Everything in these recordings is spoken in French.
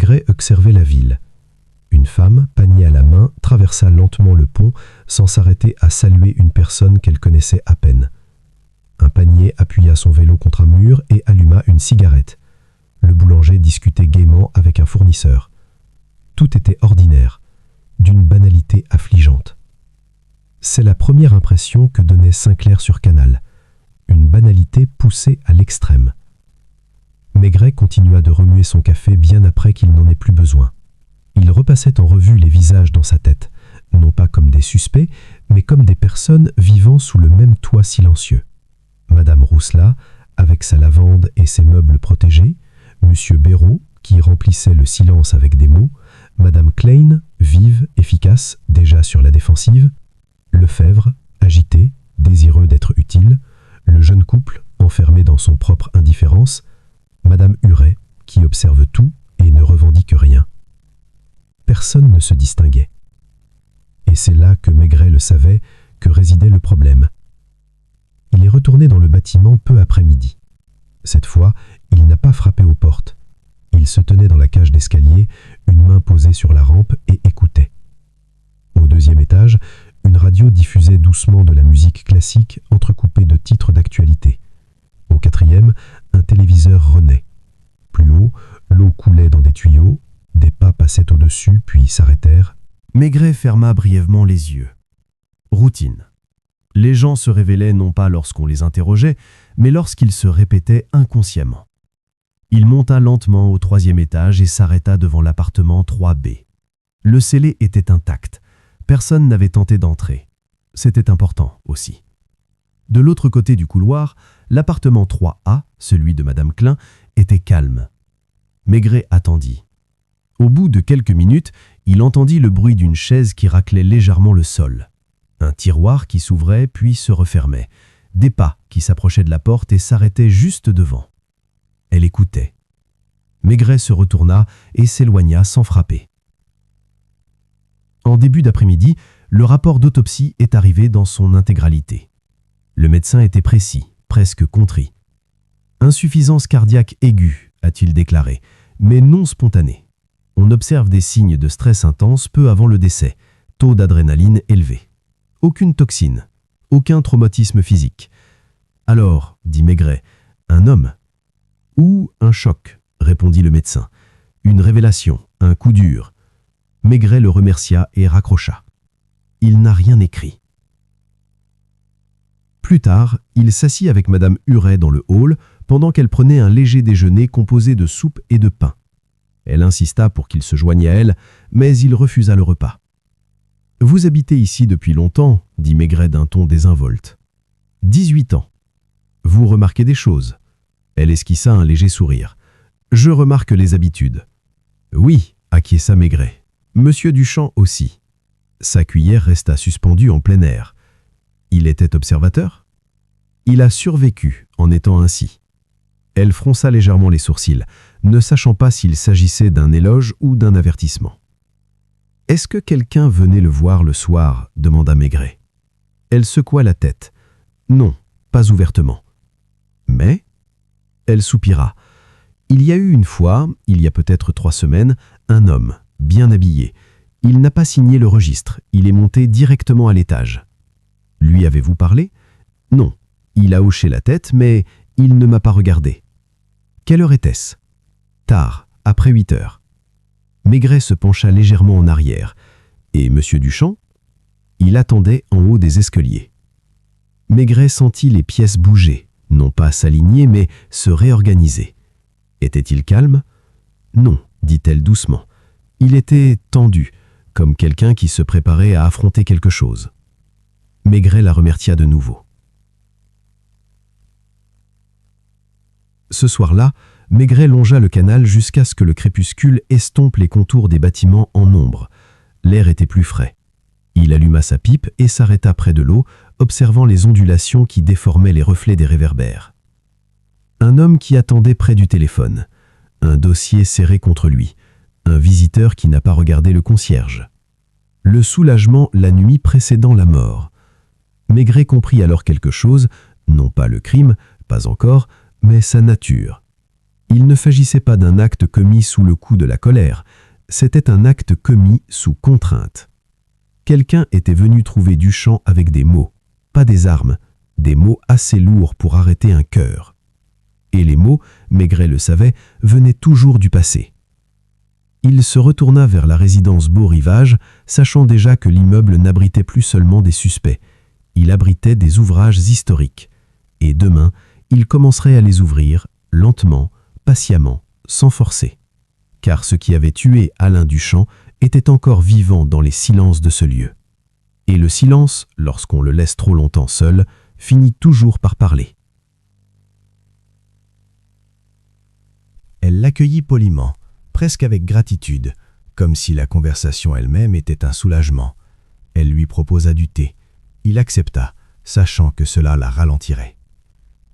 Maigret observait la ville. Une femme, panier à la main, traversa lentement le pont sans s'arrêter à saluer une personne qu'elle connaissait à peine. Un panier appuya son vélo contre un mur et alluma une cigarette. Le boulanger discutait gaiement avec un fournisseur. Tout était ordinaire, d'une banalité affligeante. C'est la première impression que donnait Sinclair-sur-Canal, une banalité poussée à l'extrême. Maigret continua de remuer son café bien après qu'il n'en ait plus besoin. Il repassait en revue les visages dans sa tête, non pas comme des suspects, mais comme des personnes vivant sous le même toit silencieux. Madame Rousselat, avec sa lavande et ses meubles protégés, Monsieur Béraud, qui remplissait le silence avec des mots, Madame Klein, vive, efficace, déjà sur la défensive, Lefebvre, agité, désireux d'être utile, le jeune couple, enfermé dans son propre indifférence, Madame Huret, qui observe tout et ne revendique rien. Personne ne se distinguait. Et c'est là que Maigret le savait, que résidait le problème. Il est retourné dans le bâtiment peu après midi. Cette fois, il n'a pas frappé aux portes. Il se tenait dans la cage d'escalier, une main posée sur la rampe et écoutait. Au deuxième étage, une radio diffusait doucement de la musique classique entrecoupée de titres d'actualité. Au quatrième, un téléviseur renaît. Plus haut, l'eau coulait dans des tuyaux, des pas passaient au-dessus puis s'arrêtèrent. Maigret ferma brièvement les yeux. Routine. Les gens se révélaient non pas lorsqu'on les interrogeait, mais lorsqu'ils se répétaient inconsciemment. Il monta lentement au troisième étage et s'arrêta devant l'appartement 3B. Le scellé était intact. Personne n'avait tenté d'entrer. C'était important aussi. De l'autre côté du couloir, l'appartement 3A, celui de Madame Klein, était calme. Maigret attendit. Au bout de quelques minutes, il entendit le bruit d'une chaise qui raclait légèrement le sol. Un tiroir qui s'ouvrait puis se refermait. Des pas qui s'approchaient de la porte et s'arrêtaient juste devant. Elle écoutait. Maigret se retourna et s'éloigna sans frapper. En début d'après-midi, le rapport d'autopsie est arrivé dans son intégralité. Le médecin était précis, presque contrit. Insuffisance cardiaque aiguë, a-t-il déclaré, mais non spontanée. On observe des signes de stress intense peu avant le décès, taux d'adrénaline élevé. Aucune toxine, aucun traumatisme physique. Alors, dit Maigret, un homme. Ou un choc, répondit le médecin. Une révélation, un coup dur. Maigret le remercia et raccrocha. Il n'a rien écrit. Plus tard, il s'assit avec Madame Huret dans le hall pendant qu'elle prenait un léger déjeuner composé de soupe et de pain. Elle insista pour qu'il se joignît à elle, mais il refusa le repas. « Vous habitez ici depuis longtemps » dit Maigret d'un ton désinvolte. « 18 ans. Vous remarquez des choses ?» Elle esquissa un léger sourire. « Je remarque les habitudes. »« Oui » acquiesça Maigret. « Monsieur Duchamp aussi. » Sa cuillère resta suspendue en plein air. Il était observateur ? Il a survécu en étant ainsi. Elle fronça légèrement les sourcils, ne sachant pas s'il s'agissait d'un éloge ou d'un avertissement. « Est-ce que quelqu'un venait le voir le soir ?» demanda Maigret. Elle secoua la tête. « Non, pas ouvertement. »« Mais ?» Elle soupira. « Il y a eu une fois, il y a peut-être 3 semaines, un homme, bien habillé. Il n'a pas signé le registre, il est monté directement à l'étage. » Lui avez-vous parlé ? Non. Il a hoché la tête, mais il ne m'a pas regardé. Quelle heure était-ce ? Tard, après 8 heures. Maigret se pencha légèrement en arrière. Et Monsieur Duchamp ? Il attendait en haut des escaliers. Maigret sentit les pièces bouger, non pas s'aligner, mais se réorganiser. Était-il calme ? Non, dit-elle doucement. Il était tendu, comme quelqu'un qui se préparait à affronter quelque chose. Maigret la remercia de nouveau. Ce soir-là, Maigret longea le canal jusqu'à ce que le crépuscule estompe les contours des bâtiments en ombre. L'air était plus frais. Il alluma sa pipe et s'arrêta près de l'eau, observant les ondulations qui déformaient les reflets des réverbères. Un homme qui attendait près du téléphone, un dossier serré contre lui, un visiteur qui n'a pas regardé le concierge. Le soulagement la nuit précédant la mort. Maigret comprit alors quelque chose, non pas le crime, pas encore, mais sa nature. Il ne s'agissait pas d'un acte commis sous le coup de la colère, c'était un acte commis sous contrainte. Quelqu'un était venu trouver Duchamp avec des mots, pas des armes, des mots assez lourds pour arrêter un cœur. Et les mots, Maigret le savait, venaient toujours du passé. Il se retourna vers la résidence Beau-Rivage, sachant déjà que l'immeuble n'abritait plus seulement des suspects, il abritait des ouvrages historiques. Et demain, il commencerait à les ouvrir, lentement, patiemment, sans forcer. Car ce qui avait tué Alain Duchamp était encore vivant dans les silences de ce lieu. Et le silence, lorsqu'on le laisse trop longtemps seul, finit toujours par parler. Elle l'accueillit poliment, presque avec gratitude, comme si la conversation elle-même était un soulagement. Elle lui proposa du thé. Il accepta, sachant que cela la ralentirait.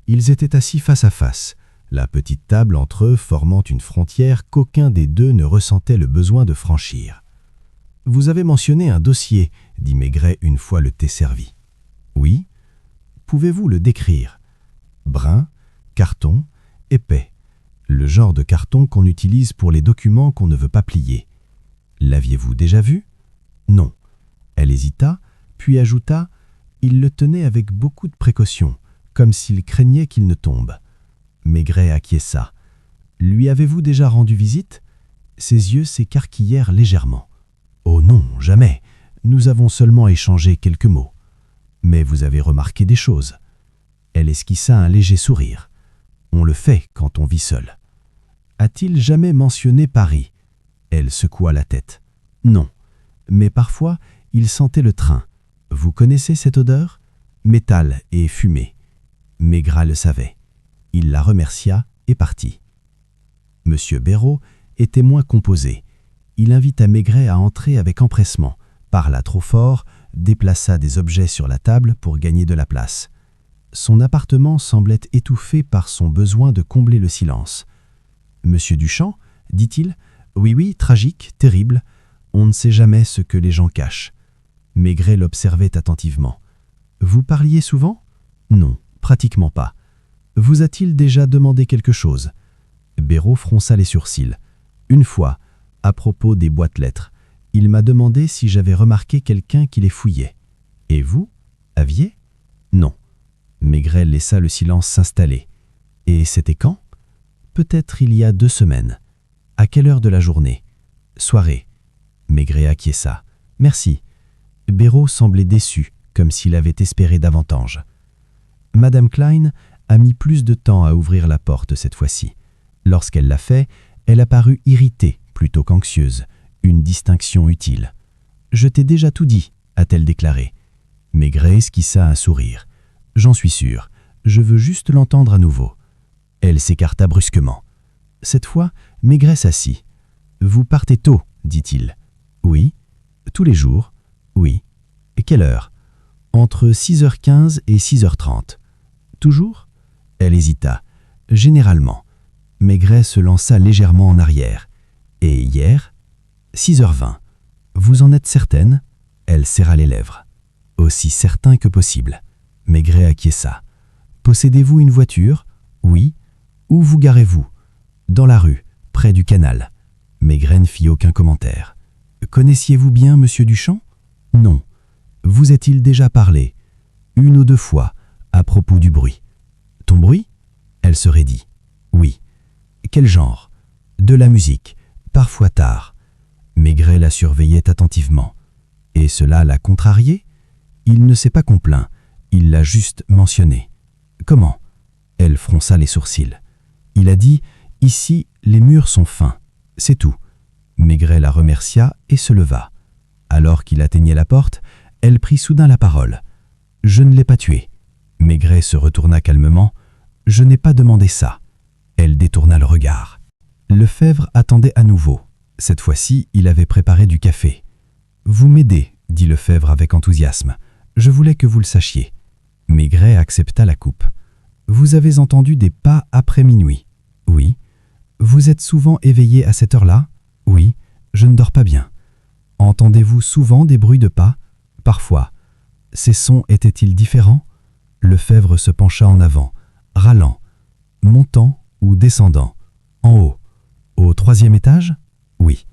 Ils étaient assis face à face, la petite table entre eux formant une frontière qu'aucun des deux ne ressentait le besoin de franchir. « Vous avez mentionné un dossier, » dit Maigret une fois le thé servi. « Oui. Pouvez-vous le décrire ? Brun, carton, épais. Le genre de carton qu'on utilise pour les documents qu'on ne veut pas plier. L'aviez-vous déjà vu ? Non. » Elle hésita, puis ajouta « Il le tenait avec beaucoup de précaution, comme s'il craignait qu'il ne tombe. » Maigret acquiesça. « Lui avez-vous déjà rendu visite ?» Ses yeux s'écarquillèrent légèrement. « Oh non, jamais. Nous avons seulement échangé quelques mots. Mais vous avez remarqué des choses. » Elle esquissa un léger sourire. « On le fait quand on vit seul. » A-t-il jamais mentionné Paris ? Elle secoua la tête. « Non. Mais parfois, il sentait le train. Vous connaissez cette odeur ? Métal et fumée. » Maigret le savait. Il la remercia et partit. Monsieur Béraud était moins composé. Il invita Maigret à entrer avec empressement, parla trop fort, déplaça des objets sur la table pour gagner de la place. Son appartement semblait étouffé par son besoin de combler le silence. « Monsieur Duchamp, dit-il, oui, tragique, terrible. On ne sait jamais ce que les gens cachent. » Maigret l'observait attentivement. « Vous parliez souvent ? » ?»« Non, pratiquement pas. »« Vous a-t-il déjà demandé quelque chose ?» Béraud fronça les sourcils. « Une fois, à propos des boîtes lettres, il m'a demandé si j'avais remarqué quelqu'un qui les fouillait. Et vous, aviez ? » ?»« Non. » Maigret laissa le silence s'installer. « Et c'était quand ? » ?»« Peut-être il y a 2 semaines. »« À quelle heure de la journée ? » ?»« Soirée. » Maigret acquiesça. « Merci. » Béraud semblait déçu, comme s'il avait espéré davantage. Madame Klein a mis plus de temps à ouvrir la porte cette fois-ci. Lorsqu'elle l'a fait, elle apparut irritée plutôt qu'anxieuse, une distinction utile. « Je t'ai déjà tout dit, » a-t-elle déclaré. Maigret esquissa un sourire. « J'en suis sûr, je veux juste l'entendre à nouveau. » Elle s'écarta brusquement. Cette fois, Maigret s'assit. « Vous partez tôt, dit-il. »« Oui. »« Tous les jours. »« Oui. »« Quelle heure ? » ?»« Entre 6h15 et 6h30. »« Toujours ? » Elle hésita. « Généralement. » Maigret se lança légèrement en arrière. « Et hier ? » 6h20. « Vous en êtes certaine ? » Elle serra les lèvres. « Aussi certain que possible. » Maigret acquiesça. « Possédez-vous une voiture ? » « Oui. »« Où vous garez-vous ? » ?»« Dans la rue, près du canal. » Maigret ne fit aucun commentaire. « Connaissiez-vous bien Monsieur Duchamp ? » ?»« Non. »« Vous a-t-il déjà parlé ? » ?»« 1 ou 2 fois, à propos du bruit. »« Ton bruit ? » Elle se raidit. « Oui. »« Quel genre ? » ?»« De la musique, parfois tard. » Maigret la surveillait attentivement. Et cela l'a contrarié ? Il ne s'est pas complaint, il l'a juste mentionné. « Comment ? » Elle fronça les sourcils. Il a dit « Ici, les murs sont fins. C'est tout. » Maigret la remercia et se leva. Alors qu'il atteignait la porte, elle prit soudain la parole. « Je ne l'ai pas tué. » Maigret se retourna calmement. « Je n'ai pas demandé ça. » Elle détourna le regard. Lefebvre attendait à nouveau. Cette fois-ci, il avait préparé du café. « Vous m'aidez, » dit Lefebvre avec enthousiasme. « Je voulais que vous le sachiez. » Maigret accepta la coupe. « Vous avez entendu des pas après minuit ? » ?»« Oui. »« Vous êtes souvent éveillé à cette heure-là ? » ?»« Oui. Je ne dors pas bien. » »« Entendez-vous souvent des bruits de pas ? » ?»« Parfois. » « Ces sons étaient-ils différents ? » Lefebvre se pencha en avant, râlant. « Montant ou descendant ? » 3e étage ? Oui.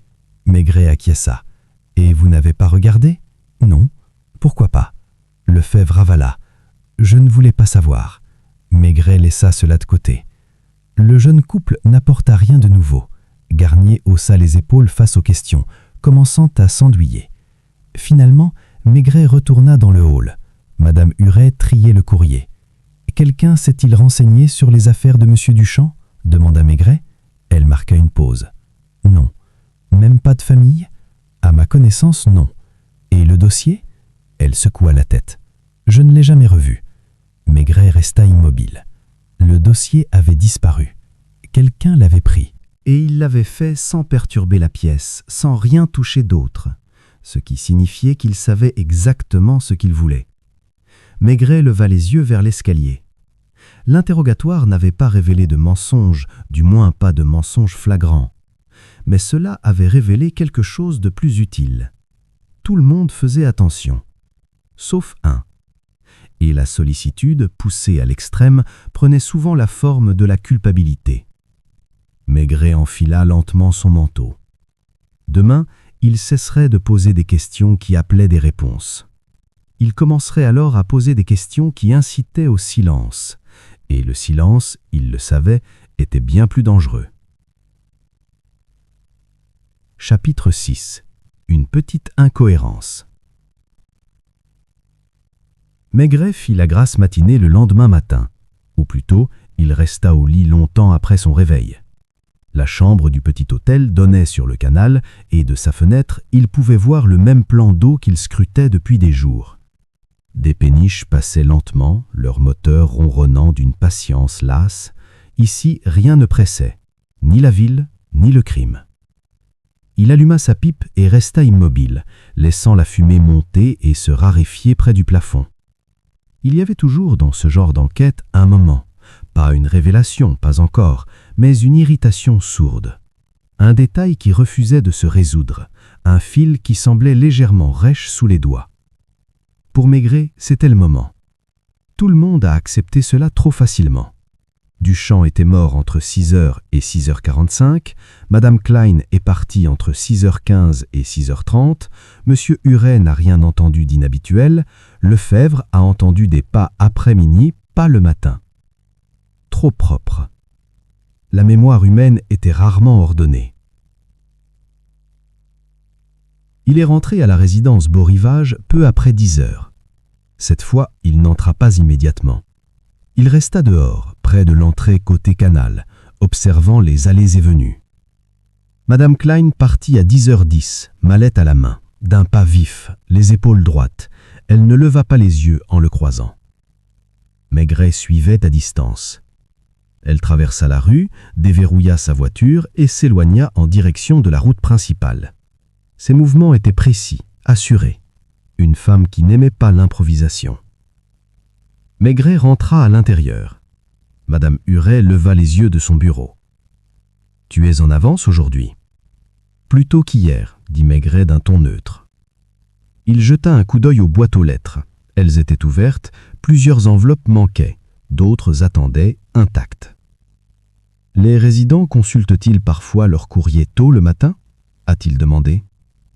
Maigret acquiesça. Et vous n'avez pas regardé ? Non. Pourquoi pas ? Lefebvre avala. Je ne voulais pas savoir. Maigret laissa cela de côté. Le jeune couple n'apporta rien de nouveau. Garnier haussa les épaules face aux questions, commençant à s'enduyer. Finalement, Maigret retourna dans le hall. Madame Huret triait le courrier. « Quelqu'un s'est-il renseigné sur les affaires de Monsieur Duchamp ?» demanda Maigret. Elle marqua une pause. « Non. Même pas de famille ? À ma connaissance, non. Et le dossier ? » Elle secoua la tête. « Je ne l'ai jamais revu. » Maigret resta immobile. Le dossier avait disparu. Quelqu'un l'avait pris. Et il l'avait fait sans perturber la pièce, sans rien toucher d'autre, ce qui signifiait qu'il savait exactement ce qu'il voulait. Maigret leva les yeux vers l'escalier. L'interrogatoire n'avait pas révélé de mensonge, du moins pas de mensonge flagrant. Mais cela avait révélé quelque chose de plus utile. Tout le monde faisait attention, sauf un. Et la sollicitude, poussée à l'extrême, prenait souvent la forme de la culpabilité. Maigret enfila lentement son manteau. Demain, il cesserait de poser des questions qui appelaient des réponses. Il commencerait alors à poser des questions qui incitaient au silence. Et le silence, il le savait, était bien plus dangereux. Chapitre 6. Une petite incohérence. Maigret fit la grasse matinée le lendemain matin. Ou plutôt, il resta au lit longtemps après son réveil. La chambre du petit hôtel donnait sur le canal et de sa fenêtre, il pouvait voir le même plan d'eau qu'il scrutait depuis des jours. Des péniches passaient lentement, leur moteur ronronnant d'une patience lasse. Ici, rien ne pressait, ni la ville, ni le crime. Il alluma sa pipe et resta immobile, laissant la fumée monter et se raréfier près du plafond. Il y avait toujours dans ce genre d'enquête un moment, pas une révélation, pas encore, mais une irritation sourde. Un détail qui refusait de se résoudre, un fil qui semblait légèrement rêche sous les doigts. Pour Maigret, c'était le moment. Tout le monde a accepté cela trop facilement. Duchamp était mort entre 6h et 6h45, Madame Klein est partie entre 6h15 et 6h30, Monsieur Huret n'a rien entendu d'inhabituel, Lefebvre a entendu des pas après minuit, pas le matin. Trop propre. La mémoire humaine était rarement ordonnée. Il est rentré à la résidence Beau-Rivage peu après 10h. Cette fois, il n'entra pas immédiatement. Il resta dehors, près de l'entrée côté canal, observant les allées et venues. Madame Klein partit à 10h10, mallette à la main, d'un pas vif, les épaules droites. Elle ne leva pas les yeux en le croisant. Maigret suivait à distance. Elle traversa la rue, déverrouilla sa voiture et s'éloigna en direction de la route principale. Ses mouvements étaient précis, assurés. Une femme qui n'aimait pas l'improvisation. Maigret rentra à l'intérieur. Madame Huret leva les yeux de son bureau. « Tu es en avance aujourd'hui ?»« Plus tôt qu'hier, » dit Maigret d'un ton neutre. Il jeta un coup d'œil aux boîtes aux lettres. Elles étaient ouvertes, plusieurs enveloppes manquaient, d'autres attendaient, intactes. « Les résidents consultent-ils parfois leur courrier tôt le matin ?» a-t-il demandé.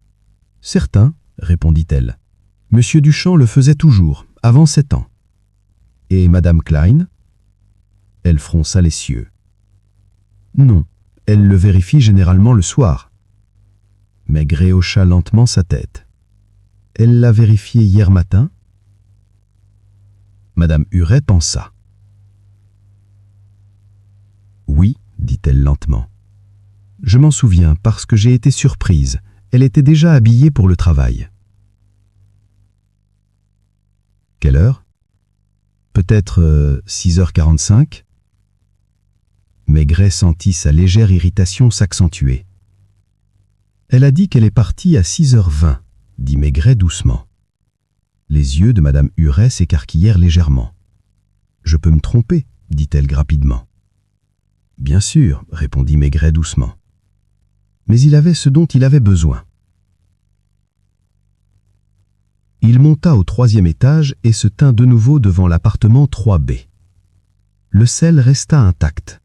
« Certains, » répondit-elle. « Monsieur Duchamp le faisait toujours, avant 7 ans. » Et Madame Klein ? Elle fronça les cieux. « Non, elle le vérifie généralement le soir. » Maigret hocha lentement sa tête. « Elle l'a vérifié hier matin ?» Madame Huret pensa. « Oui, dit-elle lentement. Je m'en souviens parce que j'ai été surprise. Elle était déjà habillée pour le travail. » Quelle heure ? Peut-être 6h45 ? Maigret sentit sa légère irritation s'accentuer. « Elle a dit qu'elle est partie à 6h20, dit Maigret doucement. Les yeux de Madame Huret s'écarquillèrent légèrement. « Je peux me tromper, dit-elle rapidement. « Bien sûr, répondit Maigret doucement. Mais il avait ce dont il avait besoin. » Il monta au 3e étage et se tint de nouveau devant l'appartement 3B. Le sel resta intact.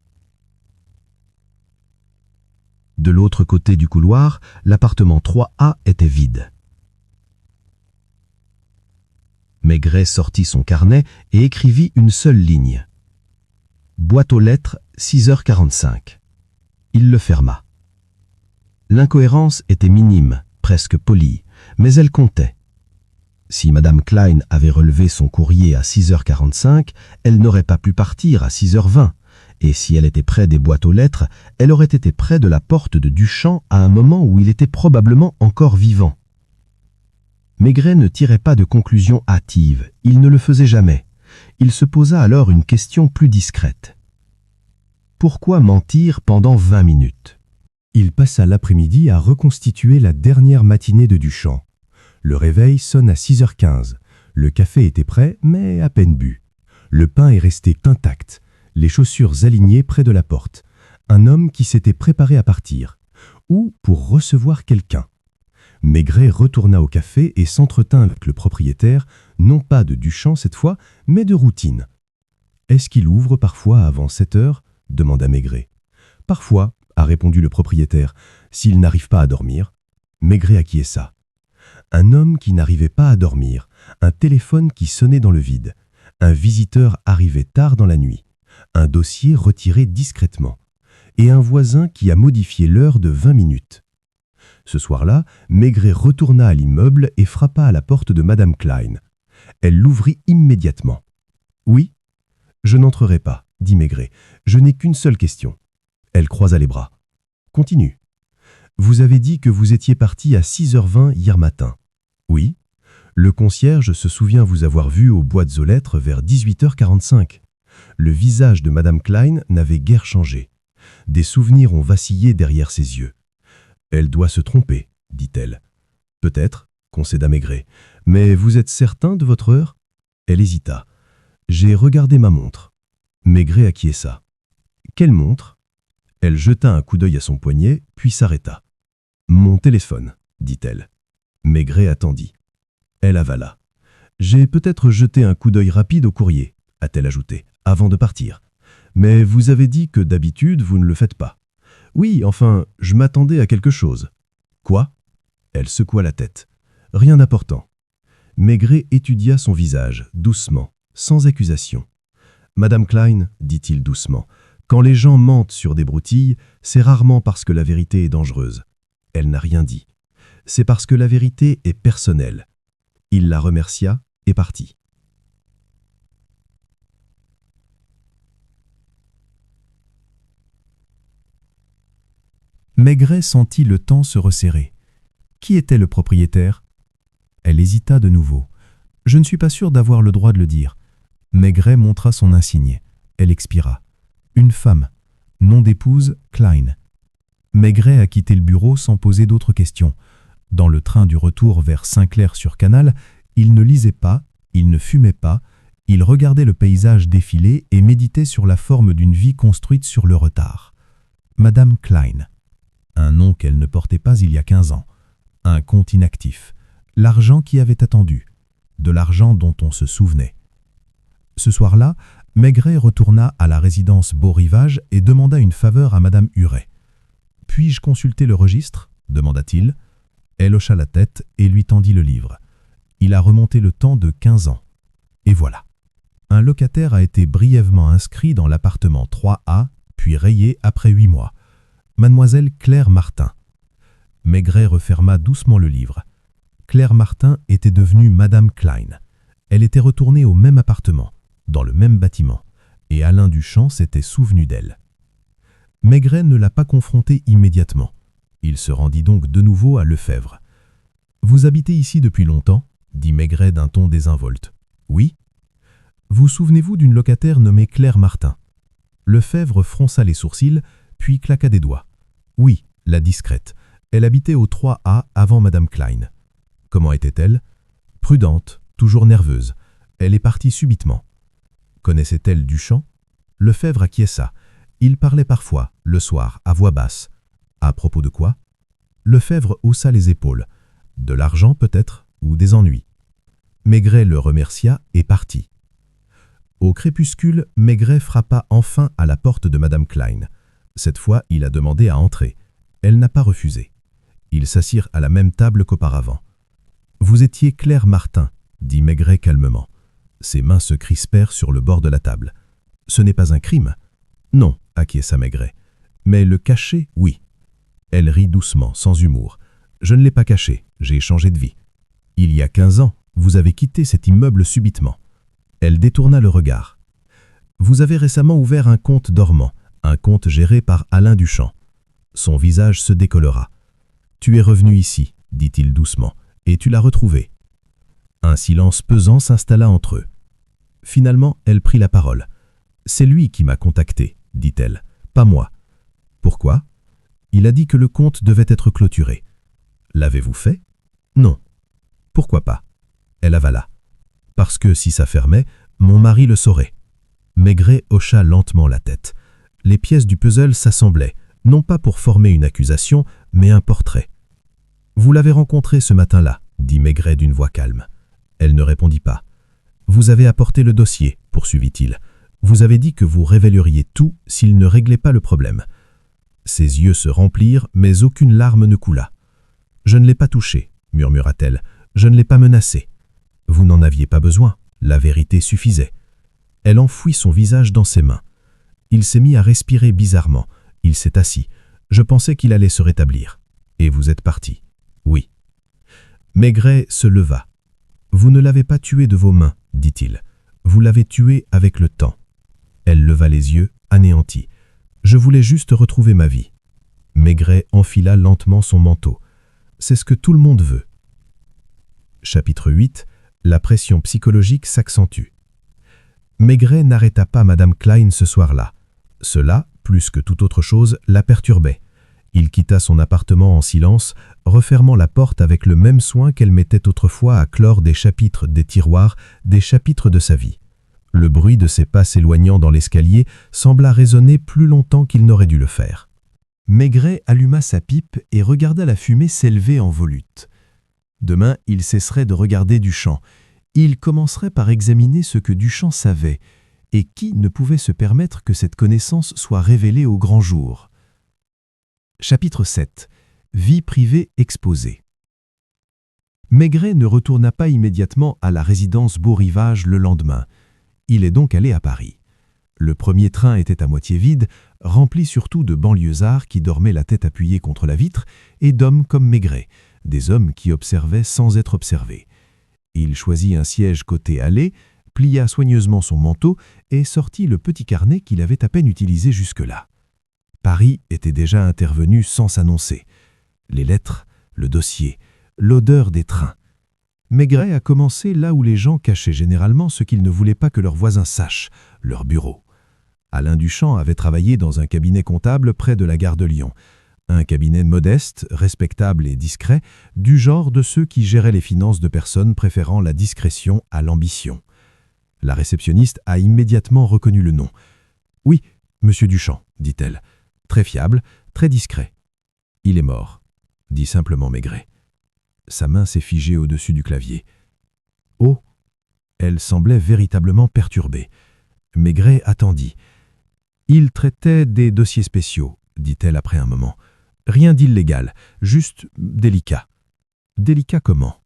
De l'autre côté du couloir, l'appartement 3A était vide. Maigret sortit son carnet et écrivit une seule ligne. Boîte aux lettres, 6h45. Il le ferma. L'incohérence était minime, presque polie, mais elle comptait. Si Madame Klein avait relevé son courrier à 6h45, elle n'aurait pas pu partir à 6h20, et si elle était près des boîtes aux lettres, elle aurait été près de la porte de Duchamp à un moment où il était probablement encore vivant. Maigret ne tirait pas de conclusion hâtive, il ne le faisait jamais. Il se posa alors une question plus discrète. Pourquoi mentir pendant 20 minutes? Il passa l'après-midi à reconstituer la dernière matinée de Duchamp. Le réveil sonne à 6h15. Le café était prêt, mais à peine bu. Le pain est resté intact, les chaussures alignées près de la porte. Un homme qui s'était préparé à partir, ou pour recevoir quelqu'un. Maigret retourna au café et s'entretint avec le propriétaire, non pas de Duchamp cette fois, mais de routine. « Est-ce qu'il ouvre parfois avant 7 heures ?» demanda Maigret. « Parfois », a répondu le propriétaire, « s'il n'arrive pas à dormir. » Maigret acquiesça. Un homme qui n'arrivait pas à dormir, un téléphone qui sonnait dans le vide, un visiteur arrivé tard dans la nuit, un dossier retiré discrètement, et un voisin qui a modifié l'heure de 20 minutes. Ce soir-là, Maigret retourna à l'immeuble et frappa à la porte de Madame Klein. Elle l'ouvrit immédiatement. « Oui ?»« Je n'entrerai pas, » dit Maigret. « Je n'ai qu'une seule question. » Elle croisa les bras. « Continue. »« Vous avez dit que vous étiez parti à 6h20 hier matin. »« Oui. » « Le concierge se souvient vous avoir vu aux boîtes aux lettres vers 18h45. » Le visage de Madame Klein n'avait guère changé. Des souvenirs ont vacillé derrière ses yeux. « Elle doit se tromper, » dit-elle. « Peut-être, » concéda Maigret. « Mais vous êtes certain de votre heure ?» Elle hésita. « J'ai regardé ma montre. » Maigret acquiesça. « Quelle montre ?» Elle jeta un coup d'œil à son poignet, puis s'arrêta. « Mon téléphone, » dit-elle. Maigret attendit. Elle avala. « J'ai peut-être jeté un coup d'œil rapide au courrier, » a-t-elle ajouté, « avant de partir. Mais vous avez dit que d'habitude vous ne le faites pas. » Oui, enfin, je m'attendais à quelque chose. Quoi? Elle secoua la tête. Rien d'important. Maigret étudia son visage, doucement, sans accusation. Madame Klein, dit-il doucement, quand les gens mentent sur des broutilles, c'est rarement parce que la vérité est dangereuse. Elle n'a rien dit. C'est parce que la vérité est personnelle. Il la remercia et partit. Maigret sentit le temps se resserrer. Qui était le propriétaire? Elle hésita de nouveau. « Je ne suis pas sûr d'avoir le droit de le dire. » Maigret montra son insigne. Elle expira. « Une femme. Nom d'épouse, Klein. » Maigret a quitté le bureau sans poser d'autres questions. Dans le train du retour vers Saint-Clair-sur-Canal, il ne lisait pas, il ne fumait pas, il regardait le paysage défiler et méditait sur la forme d'une vie construite sur le retard. Madame Klein. Un nom qu'elle ne portait pas il y a 15 ans. Un compte inactif. L'argent qui avait attendu. De l'argent dont on se souvenait. Ce soir-là, Maigret retourna à la résidence Beau-Rivage et demanda une faveur à Madame Huret. « Puis-je consulter le registre ?» demanda-t-il. Elle hocha la tête et lui tendit le livre. Il a remonté le temps de 15 ans. Et voilà. Un locataire a été brièvement inscrit dans l'appartement 3A, puis rayé après 8 mois. Mademoiselle Claire Martin. Maigret referma doucement le livre. Claire Martin était devenue Madame Klein. Elle était retournée au même appartement, dans le même bâtiment, et Alain Duchamp s'était souvenu d'elle. Maigret ne l'a pas confrontée immédiatement. Il se rendit donc de nouveau à Lefebvre. « Vous habitez ici depuis longtemps ?» dit Maigret d'un ton désinvolte. « Oui. »« Vous souvenez-vous d'une locataire nommée Claire Martin ?» Lefebvre fronça les sourcils, puis claqua des doigts. « Oui, la discrète. Elle habitait au 3A avant Madame Klein. » « Comment était-elle ?»« Prudente, toujours nerveuse. Elle est partie subitement. » « Connaissait-elle Duchamp ?» Lefebvre acquiesça. Il parlait parfois, le soir, à voix basse. « À propos de quoi ?» Lefebvre haussa les épaules. « De l'argent peut-être, ou des ennuis. » Maigret le remercia et partit. Au crépuscule, Maigret frappa enfin à la porte de Madame Klein. Cette fois, il a demandé à entrer. Elle n'a pas refusé. Ils s'assirent à la même table qu'auparavant. « Vous étiez Claire Martin », dit Maigret calmement. Ses mains se crispèrent sur le bord de la table. « Ce n'est pas un crime ?»« Non », acquiesça Maigret. « Mais le cacher, oui. » Elle rit doucement, sans humour. « Je ne l'ai pas caché, j'ai changé de vie. Il y a 15 ans, vous avez quitté cet immeuble subitement. » Elle détourna le regard. « Vous avez récemment ouvert un compte dormant, un compte géré par Alain Duchamp. » Son visage se décolora. « Tu es revenu ici, dit-il doucement, et tu l'as retrouvé. » Un silence pesant s'installa entre eux. Finalement, elle prit la parole. « C'est lui qui m'a contacté, dit-elle, pas moi. » Pourquoi ? Il a dit que le compte devait être clôturé. L'avez-vous fait ? Non. Pourquoi pas ? Elle avala. Parce que si ça fermait, mon mari le saurait. Maigret hocha lentement la tête. Les pièces du puzzle s'assemblaient, non pas pour former une accusation, mais un portrait. Vous l'avez rencontré ce matin-là, dit Maigret d'une voix calme. Elle ne répondit pas. Vous avez apporté le dossier, poursuivit-il. Vous avez dit que vous révéleriez tout s'il ne réglait pas le problème. Ses yeux se remplirent, mais aucune larme ne coula. Je ne l'ai pas touché, murmura-t-elle. Je ne l'ai pas menacé. Vous n'en aviez pas besoin, la vérité suffisait. Elle enfouit son visage dans ses mains. Il s'est mis à respirer bizarrement. Il s'est assis. Je pensais qu'il allait se rétablir. Et vous êtes parti. Oui. Maigret se leva. Vous ne l'avez pas tué de vos mains, dit-il. Vous l'avez tué avec le temps. Elle leva les yeux, anéantie. Je voulais juste retrouver ma vie. Maigret enfila lentement son manteau. C'est ce que tout le monde veut. Chapitre 8. La pression psychologique s'accentue. Maigret n'arrêta pas Madame Klein ce soir-là. Cela, plus que toute autre chose, la perturbait. Il quitta son appartement en silence, refermant la porte avec le même soin qu'elle mettait autrefois à clore des chapitres des tiroirs, des chapitres de sa vie. Le bruit de ses pas s'éloignant dans l'escalier sembla résonner plus longtemps qu'il n'aurait dû le faire. Maigret alluma sa pipe et regarda la fumée s'élever en volute. Demain, il cesserait de regarder Duchamp. Il commencerait par examiner ce que Duchamp savait, et qui ne pouvait se permettre que cette connaissance soit révélée au grand jour. Chapitre 7. Vie privée exposée. Maigret ne retourna pas immédiatement à la résidence Beau-Rivage le lendemain. Il est donc allé à Paris. Le premier train était à moitié vide, rempli surtout de banlieusards qui dormaient la tête appuyée contre la vitre et d'hommes comme Maigret, des hommes qui observaient sans être observés. Il choisit un siège côté allée, plia soigneusement son manteau et sortit le petit carnet qu'il avait à peine utilisé jusque-là. Paris était déjà intervenu sans s'annoncer. Les lettres, le dossier, l'odeur des trains. Maigret a commencé là où les gens cachaient généralement ce qu'ils ne voulaient pas que leurs voisins sachent, leur bureau. Alain Duchamp avait travaillé dans un cabinet comptable près de la gare de Lyon. Un cabinet modeste, respectable et discret, du genre de ceux qui géraient les finances de personnes préférant la discrétion à l'ambition. La réceptionniste a immédiatement reconnu le nom. « Oui, monsieur Duchamp, dit-elle. Très fiable, très discret. »« Il est mort, » dit simplement Maigret. Sa main s'est figée au-dessus du clavier. « Oh !» Elle semblait véritablement perturbée. Maigret attendit. « Il traitait des dossiers spéciaux, » dit-elle après un moment. « Rien d'illégal, juste délicat. »« Délicat comment ?»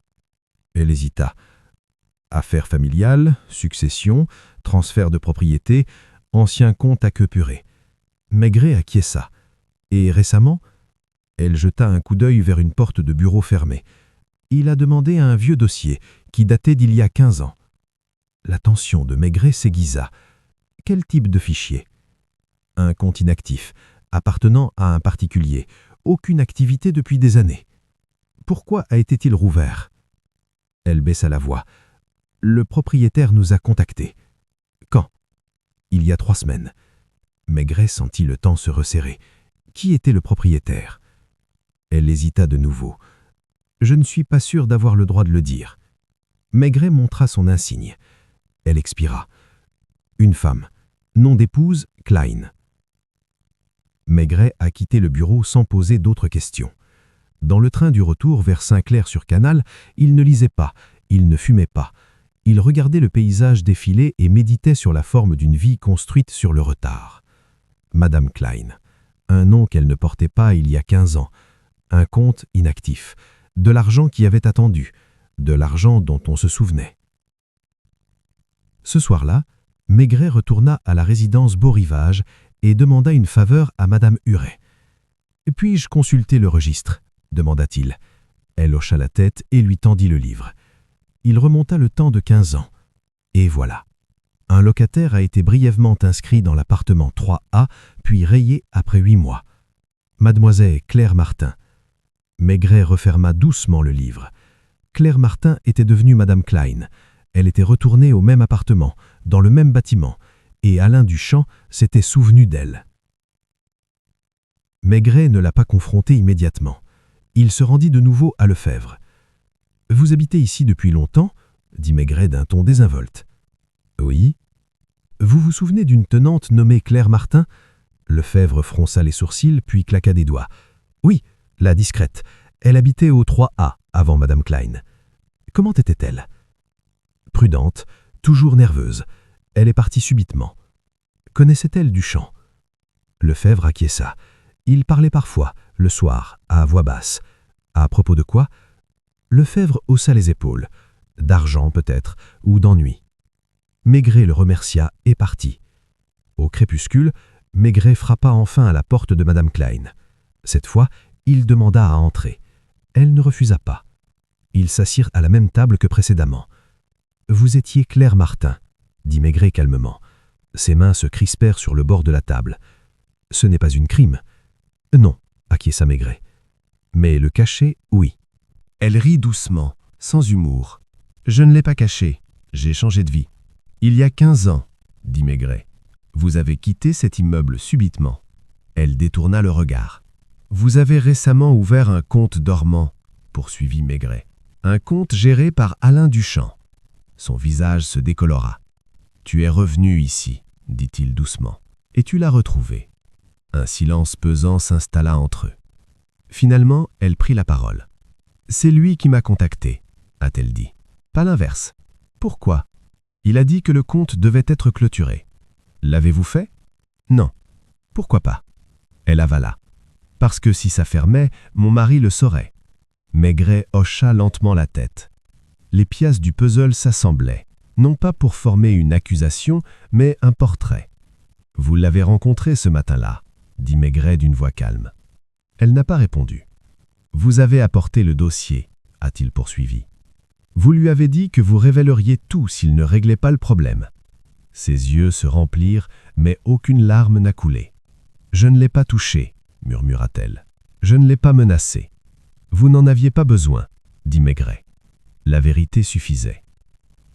Elle hésita. « Affaires familiales, succession, transfert de propriété, ancien compte à queue purée. » Maigret acquiesça. Et récemment, elle jeta un coup d'œil vers une porte de bureau fermée. Il a demandé un vieux dossier qui datait d'il y a 15 ans. L'attention de Maigret s'aiguisa. Quel type de fichier ? Un compte inactif, appartenant à un particulier. Aucune activité depuis des années. Pourquoi a été-il rouvert ? Elle baissa la voix. Le propriétaire nous a contactés. Quand ? Il y a 3 semaines. Maigret sentit le temps se resserrer. Qui était le propriétaire ? Elle hésita de nouveau. Je ne suis pas sûr d'avoir le droit de le dire. Maigret montra son insigne. Elle expira. Une femme. Nom d'épouse, Klein. Maigret a quitté le bureau sans poser d'autres questions. Dans le train du retour vers Saint-Clair-sur-Canal, il ne lisait pas, il ne fumait pas. Il regardait le paysage défiler et méditait sur la forme d'une vie construite sur le retard. Madame Klein. un nom qu'elle ne portait pas il y a 15 ans, un compte inactif, de l'argent qui avait attendu, de l'argent dont on se souvenait. Ce soir-là, Maigret retourna à la résidence Beau-Rivage et demanda une faveur à Madame Huret. « Puis-je consulter le registre ?» demanda-t-il. Elle hocha la tête et lui tendit le livre. Il remonta le temps de 15 ans. Et voilà. Un locataire a été brièvement inscrit dans l'appartement 3A, puis rayé après 8 mois. Mademoiselle Claire Martin. Maigret referma doucement le livre. Claire Martin était devenue Madame Klein. Elle était retournée au même appartement, dans le même bâtiment, et Alain Duchamp s'était souvenu d'elle. Maigret ne l'a pas confronté immédiatement. Il se rendit de nouveau à Lefebvre. « Vous habitez ici depuis longtemps ?» dit Maigret d'un ton désinvolte. « Oui. »« Vous vous souvenez d'une tenante nommée Claire Martin ?» Lefebvre fronça les sourcils, puis claqua des doigts. « Oui, la discrète. Elle habitait au 3A, avant Madame Klein. Comment était-elle » Prudente, toujours nerveuse. Elle est partie subitement. Connaissait-elle Duchamp? Lefebvre acquiesça. Il parlait parfois, le soir, à voix basse. À propos de quoi? Lefebvre haussa les épaules. D'argent peut-être, ou d'ennui. Maigret le remercia et partit. Au crépuscule, Maigret frappa enfin à la porte de Madame Klein. Cette fois, il demanda à entrer. Elle ne refusa pas. Ils s'assirent à la même table que précédemment. « Vous étiez Claire Martin », dit Maigret calmement. Ses mains se crispèrent sur le bord de la table. « Ce n'est pas une crime. »« Non », acquiesça Maigret. « Mais le cacher, oui. » Elle rit doucement, sans humour. « Je ne l'ai pas caché. J'ai changé de vie. »« Il y a 15 ans, » dit Maigret. « Vous avez quitté cet immeuble subitement. » Elle détourna le regard. « Vous avez récemment ouvert un compte dormant, » poursuivit Maigret. « Un compte géré par Alain Duchamp. » Son visage se décolora. « Tu es revenu ici, » dit-il doucement, « et tu l'as retrouvé. » Un silence pesant s'installa entre eux. Finalement, elle prit la parole. « C'est lui qui m'a contacté, » a-t-elle dit. « Pas l'inverse. Pourquoi ? Il a dit que le compte devait être clôturé. L'avez-vous fait ? Non. Pourquoi pas ? Elle avala. Parce que si ça fermait, mon mari le saurait. Maigret hocha lentement la tête. Les pièces du puzzle s'assemblaient, non pas pour former une accusation, mais un portrait. « Vous l'avez rencontré ce matin-là » dit Maigret d'une voix calme. Elle n'a pas répondu. « Vous avez apporté le dossier » a-t-il poursuivi. « Vous lui avez dit que vous révéleriez tout s'il ne réglait pas le problème. » Ses yeux se remplirent, mais aucune larme n'a coulé. « Je ne l'ai pas touché » murmura-t-elle. « Je ne l'ai pas menacé. »« Vous n'en aviez pas besoin » dit Maigret. La vérité suffisait.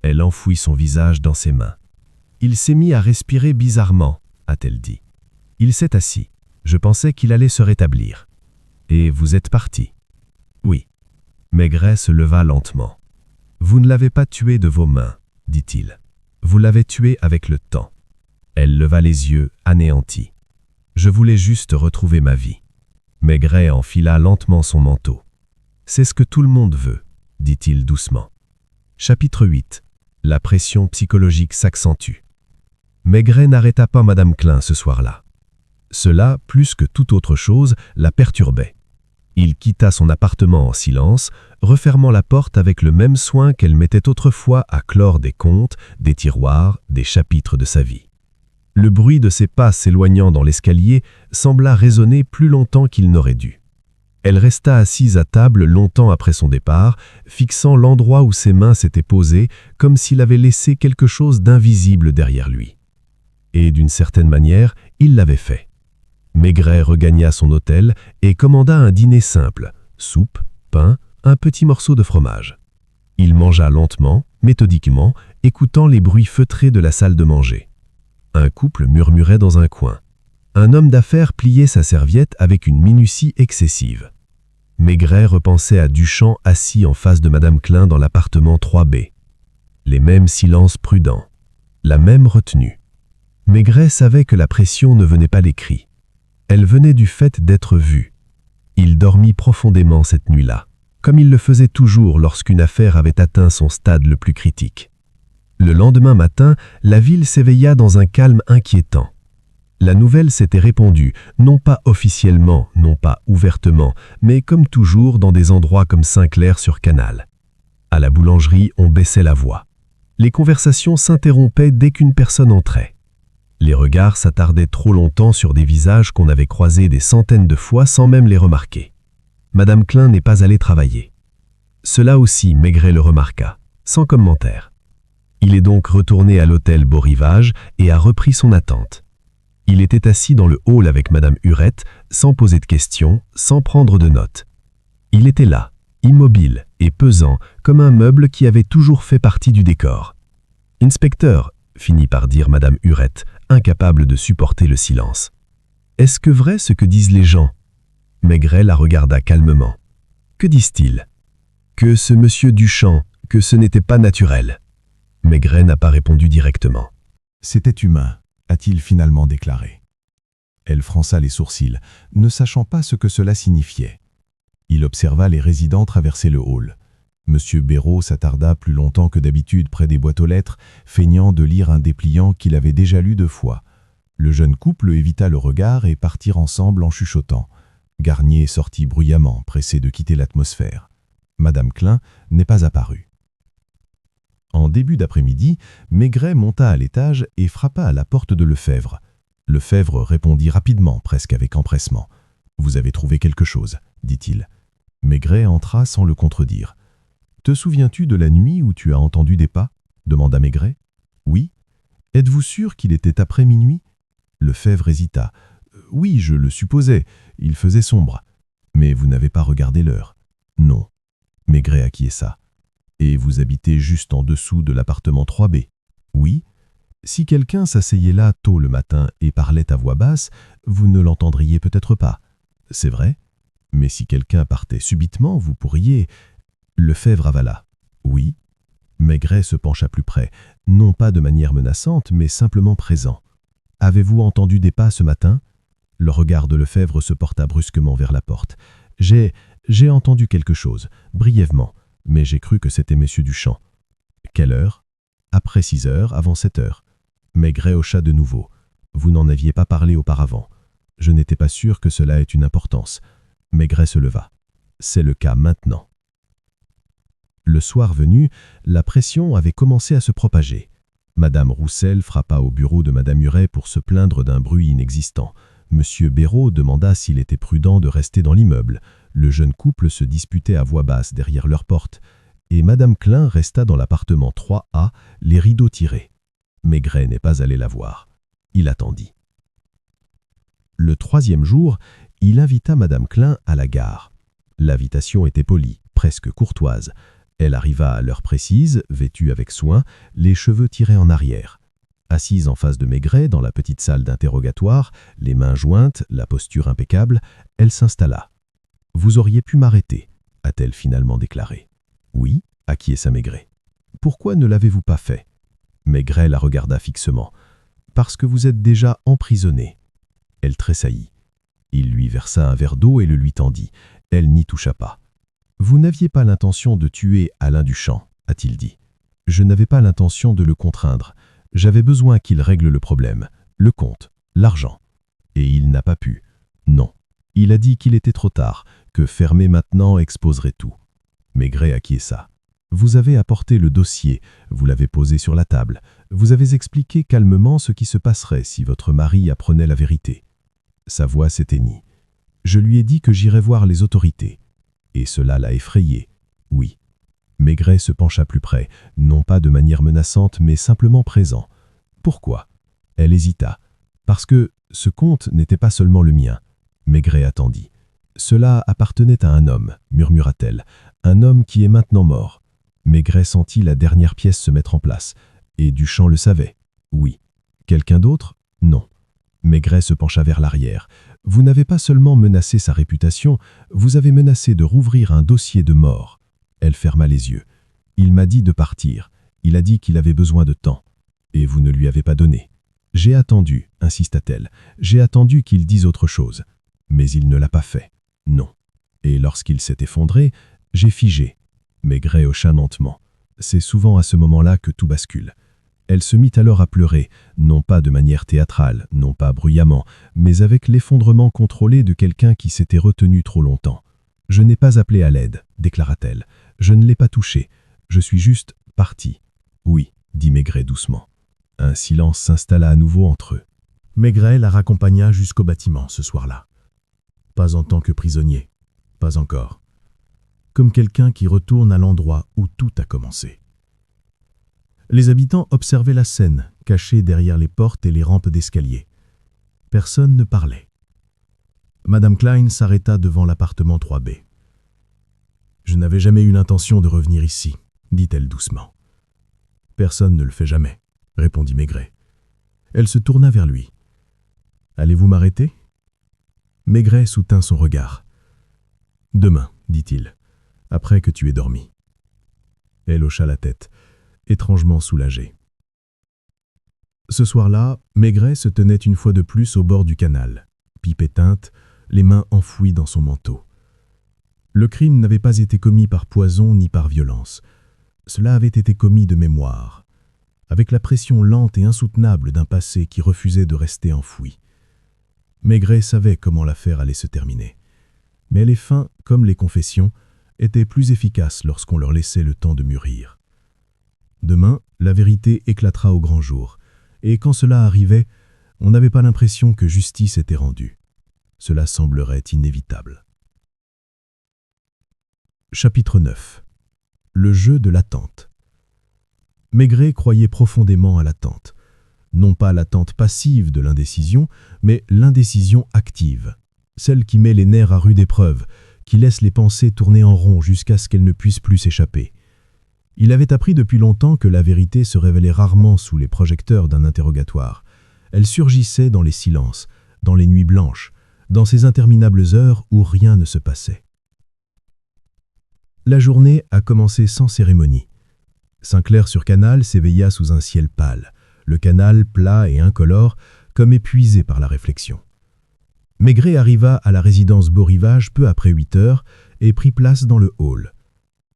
Elle enfouit son visage dans ses mains. « Il s'est mis à respirer bizarrement » a-t-elle dit. « Il s'est assis. Je pensais qu'il allait se rétablir. »« Et vous êtes parti ?»« Oui. » Maigret se leva lentement. « Vous ne l'avez pas tué de vos mains, » dit-il. « Vous l'avez tué avec le temps. » Elle leva les yeux, anéantie. « Je voulais juste retrouver ma vie. » Maigret enfila lentement son manteau. « C'est ce que tout le monde veut, » dit-il doucement. Chapitre 8. La pression psychologique s'accentue. Maigret n'arrêta pas Madame Klein ce soir-là. Cela, plus que toute autre chose, la perturbait. Il quitta son appartement en silence, refermant la porte avec le même soin qu'elle mettait autrefois à clore des comptes, des tiroirs, des chapitres de sa vie. Le bruit de ses pas s'éloignant dans l'escalier sembla résonner plus longtemps qu'il n'aurait dû. Elle resta assise à table longtemps après son départ, fixant l'endroit où ses mains s'étaient posées, comme s'il avait laissé quelque chose d'invisible derrière lui. Et d'une certaine manière, il l'avait fait. Maigret regagna son hôtel et commanda un dîner simple, soupe, pain, un petit morceau de fromage. Il mangea lentement, méthodiquement, écoutant les bruits feutrés de la salle de manger. Un couple murmurait dans un coin. Un homme d'affaires pliait sa serviette avec une minutie excessive. Maigret repensait à Duchamp assis en face de Madame Klein dans l'appartement 3B. Les mêmes silences prudents, la même retenue. Maigret savait que la pression ne venait pas des cris. Elle venait du fait d'être vue. Il dormit profondément cette nuit-là, comme il le faisait toujours lorsqu'une affaire avait atteint son stade le plus critique. Le lendemain matin, la ville s'éveilla dans un calme inquiétant. La nouvelle s'était répandue, non pas officiellement, non pas ouvertement, mais comme toujours dans des endroits comme Saint-Clair sur Canal. À la boulangerie, on baissait la voix. Les conversations s'interrompaient dès qu'une personne entrait. Les regards s'attardaient trop longtemps sur des visages qu'on avait croisés des centaines de fois sans même les remarquer. Madame Klein n'est pas allée travailler. Cela aussi, Maigret le remarqua, sans commentaire. Il est donc retourné à l'hôtel Beau Rivage et a repris son attente. Il était assis dans le hall avec Madame Hurette, sans poser de questions, sans prendre de notes. Il était là, immobile et pesant, comme un meuble qui avait toujours fait partie du décor. « Inspecteur », finit par dire Madame Hurette, incapable de supporter le silence. « Est-ce que vrai ce que disent les gens ?» Maigret la regarda calmement. « Que disent-ils ?»« Que ce monsieur Duchamp, que ce n'était pas naturel. » Maigret n'a pas répondu directement. « C'était humain », a-t-il finalement déclaré. Elle fronça les sourcils, ne sachant pas ce que cela signifiait. Il observa les résidents traverser le hall. Monsieur Béraud s'attarda plus longtemps que d'habitude près des boîtes aux lettres, feignant de lire un dépliant qu'il avait déjà lu 2 fois. Le jeune couple évita le regard et partirent ensemble en chuchotant. Garnier sortit bruyamment, pressé de quitter l'atmosphère. Madame Klein n'est pas apparue. En début d'après-midi, Maigret monta à l'étage et frappa à la porte de Lefebvre. Lefebvre répondit rapidement, presque avec empressement. « Vous avez trouvé quelque chose » dit-il. Maigret entra sans le contredire. « Te souviens-tu de la nuit où tu as entendu des pas » demanda Maigret. « Oui. Êtes-vous sûr qu'il était après minuit » Lefebvre hésita. « Oui, je le supposais. Il faisait sombre. Mais vous n'avez pas regardé l'heure. » « Non. » Maigret acquiesça. « Et vous habitez juste en dessous de l'appartement 3B » ?»« Oui. Si quelqu'un s'asseyait là tôt le matin et parlait à voix basse, vous ne l'entendriez peut-être pas. C'est vrai. Mais si quelqu'un partait subitement, vous pourriez... » Lefebvre avala. « Oui. » Maigret se pencha plus près, non pas de manière menaçante, mais simplement présent. « Avez-vous entendu des pas ce matin ?» Le regard de Lefebvre se porta brusquement vers la porte. « J'ai entendu quelque chose, brièvement, mais j'ai cru que c'était Messieurs Duchamp. » « Quelle heure ?»« Après 6 heures, avant 7 heures. » Maigret hocha de nouveau. « Vous n'en aviez pas parlé auparavant. Je n'étais pas sûr que cela ait une importance. » Maigret se leva. « C'est le cas maintenant. » Le soir venu, la pression avait commencé à se propager. Madame Roussel frappa au bureau de Madame Huret pour se plaindre d'un bruit inexistant. Monsieur Béraud demanda s'il était prudent de rester dans l'immeuble. Le jeune couple se disputait à voix basse derrière leur porte. Et Madame Klein resta dans l'appartement 3A, les rideaux tirés. Maigret n'est pas allé la voir. Il attendit. Le 3e jour, il invita Madame Klein à la gare. L'invitation était polie, presque courtoise. Elle arriva à l'heure précise, vêtue avec soin, les cheveux tirés en arrière. Assise en face de Maigret dans la petite salle d'interrogatoire, les mains jointes, la posture impeccable, elle s'installa. « Vous auriez pu m'arrêter » a-t-elle finalement déclaré. « Oui » acquiesça Maigret. « Pourquoi ne l'avez-vous pas fait » Maigret la regarda fixement. « Parce que vous êtes déjà emprisonné. » Elle tressaillit. Il lui versa un verre d'eau et le lui tendit. Elle n'y toucha pas. « Vous n'aviez pas l'intention de tuer Alain Duchamp, a-t-il dit. « Je n'avais pas l'intention de le contraindre. J'avais besoin qu'il règle le problème, le compte, l'argent. Et il n'a pas pu. Non. Il a dit qu'il était trop tard, que fermer maintenant exposerait tout. » Maigret acquiesça. « Vous avez apporté le dossier, vous l'avez posé sur la table. Vous avez expliqué calmement ce qui se passerait si votre mari apprenait la vérité. » Sa voix s'éteignit. « Je lui ai dit que j'irais voir les autorités. Et cela l'a effrayé. Oui. » Maigret se pencha plus près, non pas de manière menaçante, mais simplement présent. « Pourquoi ?» Elle hésita. « Parce que ce compte n'était pas seulement le mien. » Maigret attendit. « Cela appartenait à un homme, murmura-t-elle. Un homme qui est maintenant mort. » Maigret sentit la dernière pièce se mettre en place. Et Duchamp le savait. Oui. Quelqu'un d'autre? Non. Maigret se pencha vers l'arrière. « Vous n'avez pas seulement menacé sa réputation, vous avez menacé de rouvrir un dossier de mort. » Elle ferma les yeux. « Il m'a dit de partir. Il a dit qu'il avait besoin de temps. Et vous ne lui avez pas donné. J'ai attendu, insista-t-elle. J'ai attendu qu'il dise autre chose. Mais il ne l'a pas fait. Non. Et lorsqu'il s'est effondré, j'ai figé. » Maigret hocha lentement. C'est souvent à ce moment-là que tout bascule. Elle se mit alors à pleurer, non pas de manière théâtrale, non pas bruyamment, mais avec l'effondrement contrôlé de quelqu'un qui s'était retenu trop longtemps. « Je n'ai pas appelé à l'aide, déclara-t-elle. Je ne l'ai pas touché. Je suis juste partie. »« Oui, » dit Maigret doucement. Un silence s'installa à nouveau entre eux. Maigret la raccompagna jusqu'au bâtiment ce soir-là. Pas en tant que prisonnier, pas encore. Comme quelqu'un qui retourne à l'endroit où tout a commencé. Les habitants observaient la scène, cachée derrière les portes et les rampes d'escalier. Personne ne parlait. Madame Klein s'arrêta devant l'appartement 3B. « Je n'avais jamais eu l'intention de revenir ici, » dit-elle doucement. « Personne ne le fait jamais, » répondit Maigret. Elle se tourna vers lui. « Allez-vous m'arrêter » Maigret soutint son regard. « Demain, » dit-il, « après que tu aies dormi. » Elle hocha la tête, étrangement soulagée. Ce soir-là, Maigret se tenait une fois de plus au bord du canal, pipe éteinte, les mains enfouies dans son manteau. Le crime n'avait pas été commis par poison ni par violence. Cela avait été commis de mémoire, avec la pression lente et insoutenable d'un passé qui refusait de rester enfoui. Maigret savait comment l'affaire allait se terminer. Mais les fins, comme les confessions, étaient plus efficaces lorsqu'on leur laissait le temps de mûrir. Demain, la vérité éclatera au grand jour, et quand cela arrivait, on n'avait pas l'impression que justice était rendue. Cela semblerait inévitable. Chapitre 9. Le jeu de l'attente. Maigret croyait profondément à l'attente. Non pas l'attente passive de l'indécision, mais l'indécision active, celle qui met les nerfs à rude épreuve, qui laisse les pensées tourner en rond jusqu'à ce qu'elles ne puissent plus s'échapper. Il avait appris depuis longtemps que la vérité se révélait rarement sous les projecteurs d'un interrogatoire. Elle surgissait dans les silences, dans les nuits blanches, dans ces interminables heures où rien ne se passait. La journée a commencé sans cérémonie. Saint-Clair-sur-Canal s'éveilla sous un ciel pâle, le canal plat et incolore, comme épuisé par la réflexion. Maigret arriva à la résidence Beau-Rivage peu après 8 heures et prit place dans le hall.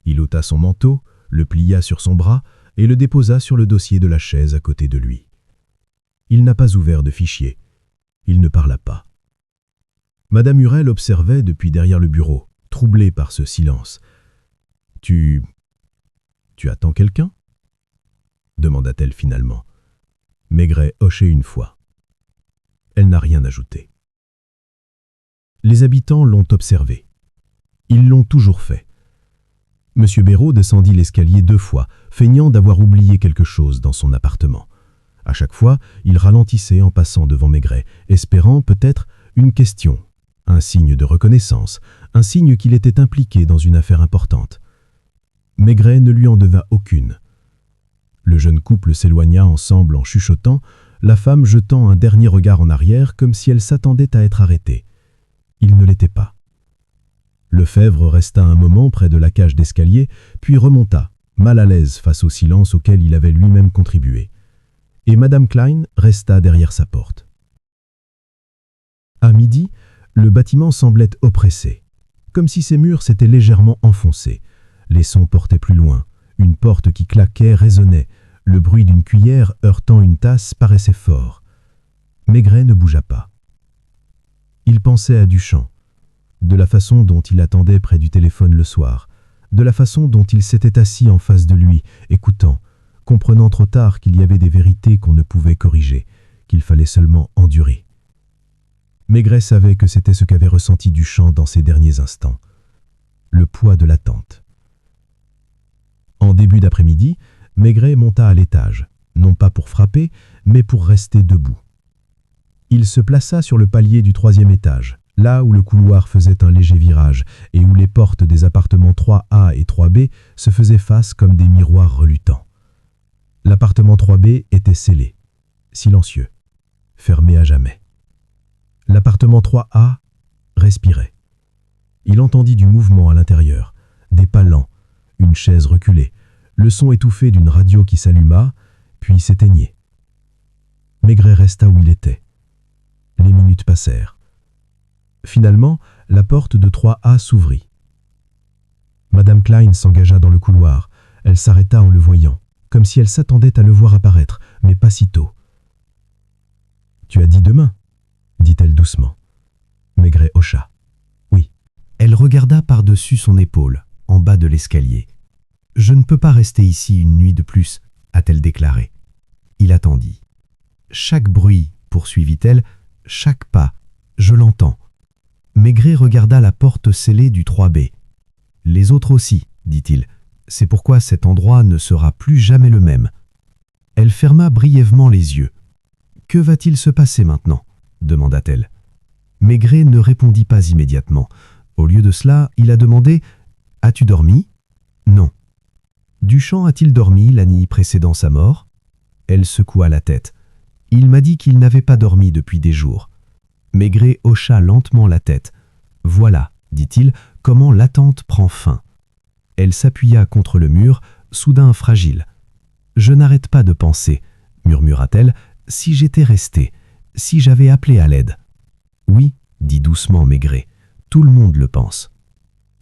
Il ôta son manteau, le plia sur son bras et le déposa sur le dossier de la chaise à côté de lui. Il n'a pas ouvert de fichier. Il ne parla pas. Madame Hurel observait depuis derrière le bureau, troublée par ce silence. « Tu attends quelqu'un » demanda-t-elle finalement. Maigret hochait une fois. Elle n'a rien ajouté. Les habitants l'ont observé. Ils l'ont toujours fait. Monsieur Béraud descendit l'escalier 2 fois, feignant d'avoir oublié quelque chose dans son appartement. À chaque fois, il ralentissait en passant devant Maigret, espérant peut-être une question, un signe de reconnaissance, un signe qu'il était impliqué dans une affaire importante. Maigret ne lui en devint aucune. Le jeune couple s'éloigna ensemble en chuchotant, la femme jetant un dernier regard en arrière comme si elle s'attendait à être arrêtée. Il ne l'était pas. Lefebvre resta un moment près de la cage d'escalier, puis remonta, mal à l'aise face au silence auquel il avait lui-même contribué. Et Madame Klein resta derrière sa porte. À midi, le bâtiment semblait oppressé, comme si ses murs s'étaient légèrement enfoncés. Les sons portaient plus loin, une porte qui claquait résonnait, le bruit d'une cuillère heurtant une tasse paraissait fort. Maigret ne bougea pas. Il pensait à Duchamp, de la façon dont il attendait près du téléphone le soir, de la façon dont il s'était assis en face de lui, écoutant, comprenant trop tard qu'il y avait des vérités qu'on ne pouvait corriger, qu'il fallait seulement endurer. Maigret savait que c'était ce qu'avait ressenti Duchamp dans ces derniers instants, le poids de l'attente. En début d'après-midi, Maigret monta à l'étage, non pas pour frapper, mais pour rester debout. Il se plaça sur le palier du 3e étage, là où le couloir faisait un léger virage et où les portes des appartements 3A et 3B se faisaient face comme des miroirs relutants. L'appartement 3B était scellé, silencieux, fermé à jamais. L'appartement 3A respirait. Il entendit du mouvement à l'intérieur, des pas lents, une chaise reculée, le son étouffé d'une radio qui s'alluma, puis s'éteignait. Maigret resta où il était. Les minutes passèrent. Finalement, la porte de 3A s'ouvrit. Madame Klein s'engagea dans le couloir. Elle s'arrêta en le voyant, comme si elle s'attendait à le voir apparaître, mais pas si tôt. Tu as dit demain, dit-elle doucement. Maigret hocha. Oui. Elle regarda par-dessus son épaule, en bas de l'escalier. Je ne peux pas rester ici une nuit de plus, a-t-elle déclaré. Il attendit. Chaque bruit, poursuivit-elle, chaque pas, je l'entends. Maigret regarda la porte scellée du 3B. Les autres aussi, dit-il. C'est pourquoi cet endroit ne sera plus jamais le même. Elle ferma brièvement les yeux. Que va-t-il se passer maintenant demanda-t-elle. Maigret ne répondit pas immédiatement. Au lieu de cela, il a demandé « As-tu dormi ?» Non. « Duchamp a-t-il dormi la nuit précédant sa mort ?» Elle secoua la tête. « Il m'a dit qu'il n'avait pas dormi depuis des jours. » Maigret hocha lentement la tête. « Voilà, dit-il, comment l'attente prend fin. » Elle s'appuya contre le mur, soudain fragile. « Je n'arrête pas de penser, » murmura-t-elle, « si j'étais restée, si j'avais appelé à l'aide. » Oui, dit doucement Maigret, tout le monde le pense.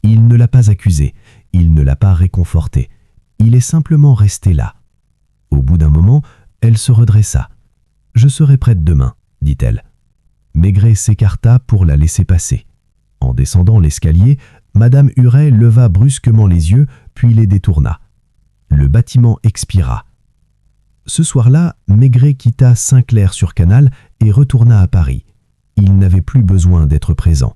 Il ne l'a pas accusé, il ne l'a pas réconforté. Il est simplement resté là. Au bout d'un moment, elle se redressa. « Je serai prête demain, » dit-elle. Maigret s'écarta pour la laisser passer. En descendant l'escalier, Madame Huret leva brusquement les yeux, puis les détourna. Le bâtiment expira. Ce soir-là, Maigret quitta Saint-Clair-sur-Canal et retourna à Paris. Il n'avait plus besoin d'être présent.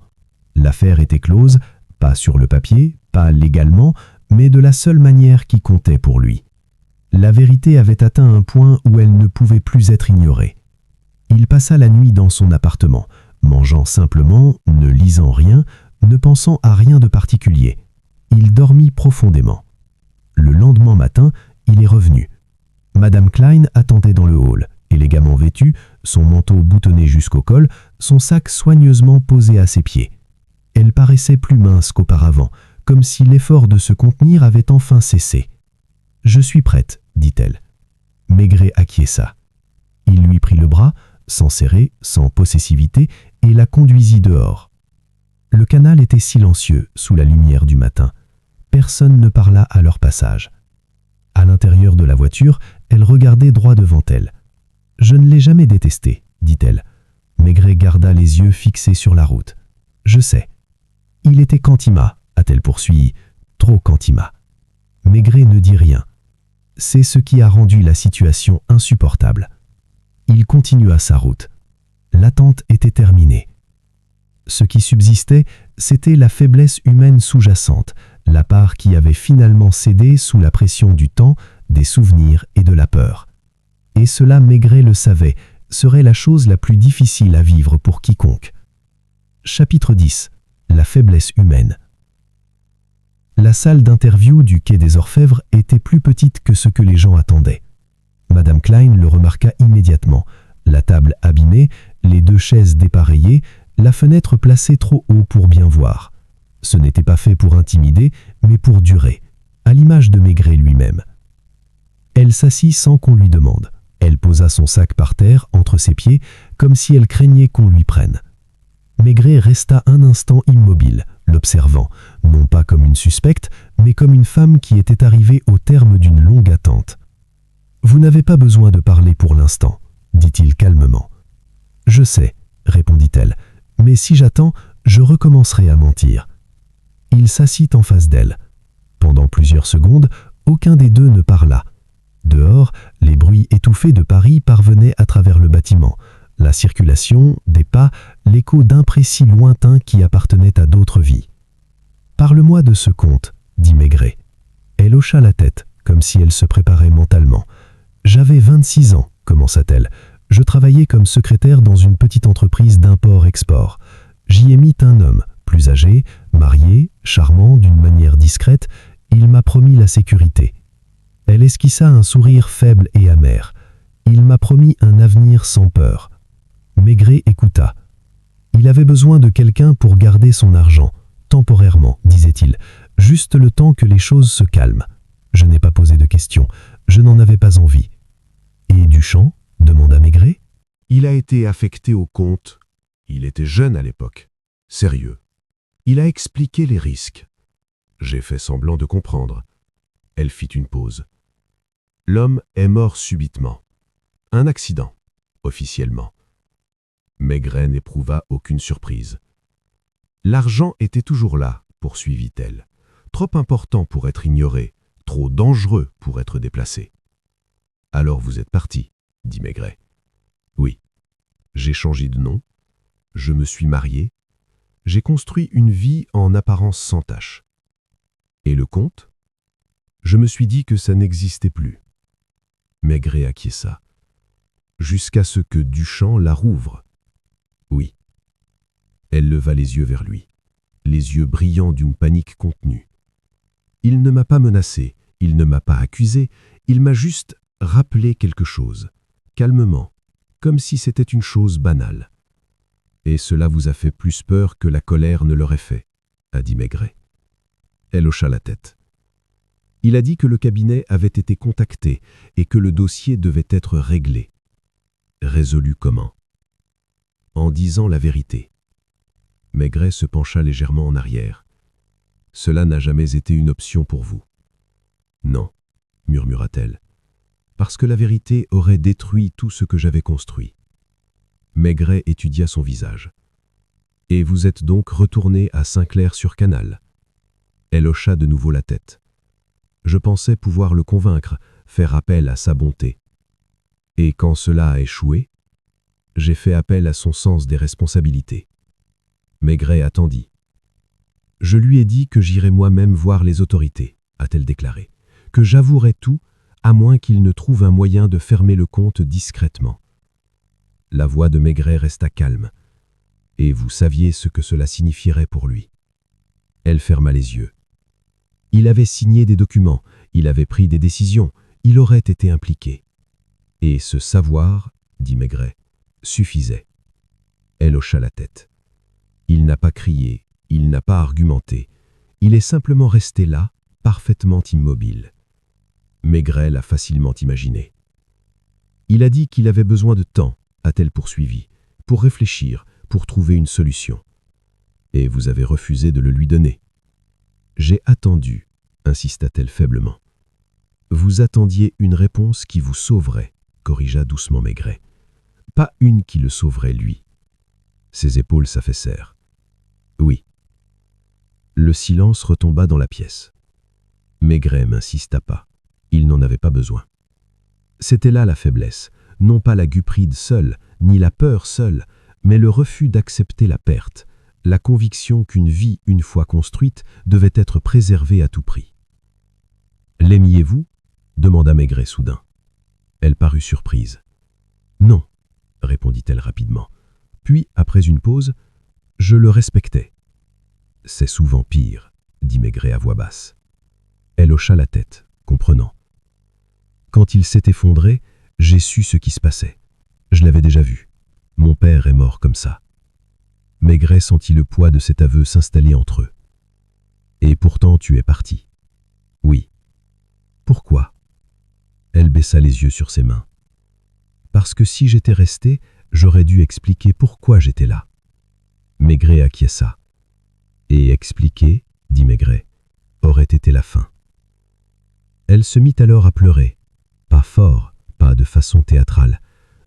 L'affaire était close, pas sur le papier, pas légalement, mais de la seule manière qui comptait pour lui. La vérité avait atteint un point où elle ne pouvait plus être ignorée. Il passa la nuit dans son appartement, mangeant simplement, ne lisant rien, ne pensant à rien de particulier. Il dormit profondément. Le lendemain matin, il est revenu. Madame Klein attendait dans le hall, élégamment vêtue, son manteau boutonné jusqu'au col, son sac soigneusement posé à ses pieds. Elle paraissait plus mince qu'auparavant, comme si l'effort de se contenir avait enfin cessé. « Je suis prête, » dit-elle. Maigret acquiesça. Il lui prit le bras, sans serrer, sans possessivité, et la conduisit dehors. Le canal était silencieux sous la lumière du matin. Personne ne parla à leur passage. À l'intérieur de la voiture, elle regardait droit devant elle. « Je ne l'ai jamais détesté, » dit-elle. Maigret garda les yeux fixés sur la route. « Je sais. »« Il était Cantima, » a-t-elle poursuivi. « Trop Cantima. » Maigret ne dit rien. C'est ce qui a rendu la situation insupportable. Il continua sa route. L'attente était terminée. Ce qui subsistait, c'était la faiblesse humaine sous-jacente, la part qui avait finalement cédé sous la pression du temps, des souvenirs et de la peur. Et cela, Maigret le savait, serait la chose la plus difficile à vivre pour quiconque. Chapitre 10. La faiblesse humaine. La salle d'interview du quai des Orfèvres était plus petite que ce que les gens attendaient. Madame Klein le remarqua immédiatement. La table abîmée, les deux chaises dépareillées, la fenêtre placée trop haut pour bien voir. Ce n'était pas fait pour intimider, mais pour durer, à l'image de Maigret lui-même. Elle s'assit sans qu'on lui demande. Elle posa son sac par terre, entre ses pieds, comme si elle craignait qu'on lui prenne. Maigret resta un instant immobile, l'observant, non pas comme une suspecte, mais comme une femme qui était arrivée au terme d'une longue attente. « Vous n'avez pas besoin de parler pour l'instant, » dit-il calmement. « Je sais, » répondit-elle, « mais si j'attends, je recommencerai à mentir. » Il s'assit en face d'elle. Pendant plusieurs secondes, aucun des deux ne parla. Dehors, les bruits étouffés de Paris parvenaient à travers le bâtiment. La circulation, des pas, l'écho d'imprécis lointains qui appartenaient à d'autres vies. « Parle-moi de ce conte, » dit Maigret. Elle hocha la tête, comme si elle se préparait mentalement. « J'avais 26 ans, » commença-t-elle. « Je travaillais comme secrétaire dans une petite entreprise d'import-export. J'y ai mis un homme, plus âgé, marié, charmant d'une manière discrète. Il m'a promis la sécurité. » Elle esquissa un sourire faible et amer. « Il m'a promis un avenir sans peur. » Maigret écouta. Il avait besoin de quelqu'un pour garder son argent, temporairement, disait-il, juste le temps que les choses se calment. Je n'ai pas posé de questions, je n'en avais pas envie. Et Duchamp ? Demanda Maigret. Il a été affecté au compte. Il était jeune à l'époque. Sérieux. Il a expliqué les risques. J'ai fait semblant de comprendre. Elle fit une pause. L'homme est mort subitement. Un accident, officiellement. Maigret n'éprouva aucune surprise. L'argent était toujours là, poursuivit-elle. Trop important pour être ignoré, trop dangereux pour être déplacé. Alors vous êtes parti, dit Maigret. Oui. J'ai changé de nom, je me suis marié, j'ai construit une vie en apparence sans tache. Et le comte? Je me suis dit que ça n'existait plus. Maigret acquiesça, jusqu'à ce que Duchamp la rouvre. Oui. Elle leva les yeux vers lui, les yeux brillants d'une panique contenue. Il ne m'a pas menacé, il ne m'a pas accusé, il m'a juste rappelé quelque chose, calmement, comme si c'était une chose banale. Et cela vous a fait plus peur que la colère ne l'aurait fait, a dit Maigret. Elle hocha la tête. Il a dit que le cabinet avait été contacté et que le dossier devait être réglé. Résolu comment? En disant la vérité. Maigret se pencha légèrement en arrière. Cela n'a jamais été une option pour vous. Non, murmura-t-elle, parce que la vérité aurait détruit tout ce que j'avais construit. Maigret étudia son visage. Et vous êtes donc retourné à Saint-Clair-sur-Canal? Elle hocha de nouveau la tête. Je pensais pouvoir le convaincre, faire appel à sa bonté. Et quand cela a échoué, j'ai fait appel à son sens des responsabilités. Maigret attendit. Je lui ai dit que j'irais moi-même voir les autorités, a-t-elle déclaré, que j'avouerais tout, à moins qu'il ne trouve un moyen de fermer le compte discrètement. La voix de Maigret resta calme. Et vous saviez ce que cela signifierait pour lui. Elle ferma les yeux. Il avait signé des documents, il avait pris des décisions, il aurait été impliqué. Et ce savoir, dit Maigret, suffisait. Elle hocha la tête. Il n'a pas crié, il n'a pas argumenté, il est simplement resté là, parfaitement immobile. Maigret l'a facilement imaginé. Il a dit qu'il avait besoin de temps, a-t-elle poursuivi, pour réfléchir, pour trouver une solution. Et vous avez refusé de le lui donner. J'ai attendu, insista-t-elle faiblement. Vous attendiez une réponse qui vous sauverait, corrigea doucement Maigret. Pas une qui le sauverait, lui. Ses épaules s'affaissèrent. Oui. Le silence retomba dans la pièce. Maigret n'insista pas. Il n'en avait pas besoin. C'était là la faiblesse, non pas la gupride seule, ni la peur seule, mais le refus d'accepter la perte, la conviction qu'une vie, une fois construite, devait être préservée à tout prix. « L'aimiez-vous » demanda Maigret soudain. Elle parut surprise. « Non » répondit-elle rapidement. Puis, après une pause, « Je le respectais. »« C'est souvent pire » dit Maigret à voix basse. Elle hocha la tête, comprenant. « Quand il s'est effondré, j'ai su ce qui se passait. Je l'avais déjà vu. Mon père est mort comme ça. » Maigret sentit le poids de cet aveu s'installer entre eux. « Et pourtant tu es parti. »« Oui. »« Pourquoi ?» Elle baissa les yeux sur ses mains. « Parce que si j'étais resté, j'aurais dû expliquer pourquoi j'étais là. » Maigret acquiesça. « Et expliquer, dit Maigret, aurait été la fin. » Elle se mit alors à pleurer, pas fort, pas de façon théâtrale,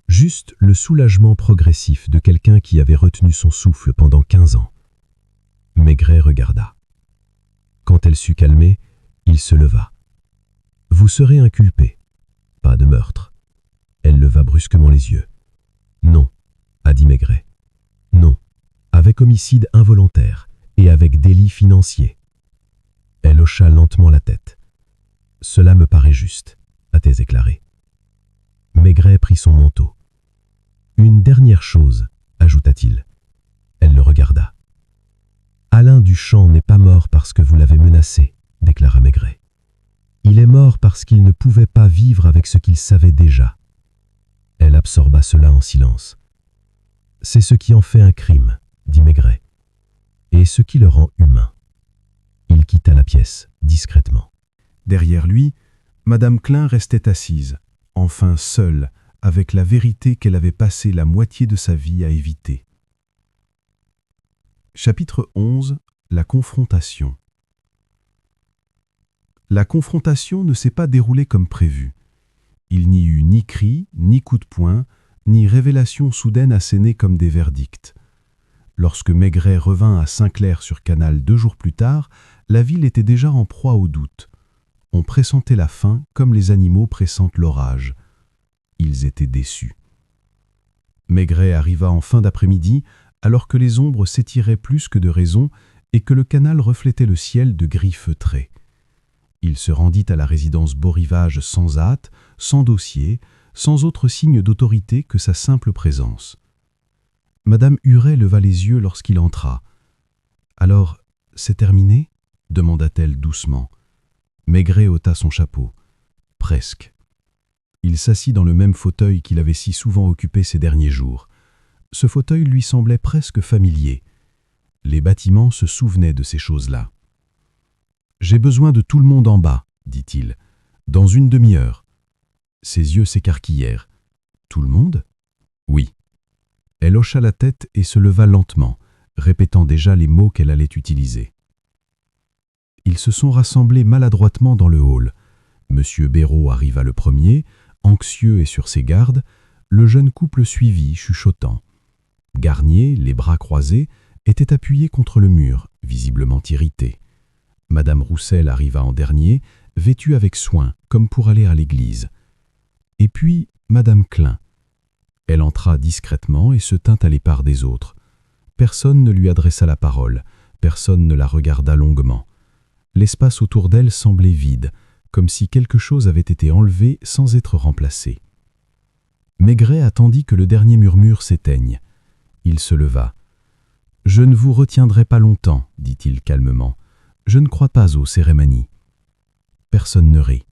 juste le soulagement progressif de quelqu'un qui avait retenu son souffle pendant 15 ans. Maigret regarda. Quand elle sut calmer, il se leva. « Vous serez inculpé. Pas de meurtre. » Elle leva brusquement les yeux. « Non, » a dit Maigret. « Non, avec homicide involontaire et avec délit financier. » Elle hocha lentement la tête. « Cela me paraît juste, » a-t-elle déclaré. Maigret prit son manteau. « Une dernière chose, » ajouta-t-il. Elle le regarda. « Alain Duchamp n'est pas mort parce que vous l'avez menacé, » déclara Maigret. « Il est mort parce qu'il ne pouvait pas vivre avec ce qu'il savait déjà. » Elle absorba cela en silence. « C'est ce qui en fait un crime, » dit Maigret, « et ce qui le rend humain. » Il quitta la pièce, discrètement. Derrière lui, Madame Klein restait assise, enfin seule, avec la vérité qu'elle avait passé la moitié de sa vie à éviter. Chapitre 11. La confrontation. La confrontation ne s'est pas déroulée comme prévu. Il n'y eut ni cris, ni coups de poing, ni révélations soudaines assénées comme des verdicts. Lorsque Maigret revint à Saint-Clair-sur-Canal 2 jours plus tard, la ville était déjà en proie au doute. On pressentait la faim comme les animaux pressentent l'orage. Ils étaient déçus. Maigret arriva en fin d'après-midi, alors que les ombres s'étiraient plus que de raison et que le canal reflétait le ciel de gris feutré. Il se rendit à la résidence Beaurivage sans hâte, sans dossier, sans autre signe d'autorité que sa simple présence. Madame Huret leva les yeux lorsqu'il entra. « Alors, c'est terminé ?» demanda-t-elle doucement. Maigret ôta son chapeau. « Presque. » Il s'assit dans le même fauteuil qu'il avait si souvent occupé ces derniers jours. Ce fauteuil lui semblait presque familier. Les bâtiments se souvenaient de ces choses-là. « J'ai besoin de tout le monde en bas, dit-il. Dans une demi-heure. » Ses yeux s'écarquillèrent. « Tout le monde ?» ?»« Oui. » Elle hocha la tête et se leva lentement, répétant déjà les mots qu'elle allait utiliser. Ils se sont rassemblés maladroitement dans le hall. Monsieur Béraud arriva le premier, anxieux et sur ses gardes. Le jeune couple suivit, chuchotant. Garnier, les bras croisés, était appuyé contre le mur, visiblement irrité. Madame Roussel arriva en dernier, vêtue avec soin, comme pour aller à l'église. Et puis, Madame Klein. Elle entra discrètement et se tint à l'écart des autres. Personne ne lui adressa la parole, personne ne la regarda longuement. L'espace autour d'elle semblait vide, comme si quelque chose avait été enlevé sans être remplacé. Maigret attendit que le dernier murmure s'éteigne. Il se leva. « Je ne vous retiendrai pas longtemps, dit-il calmement. Je ne crois pas aux cérémonies. » Personne ne rit.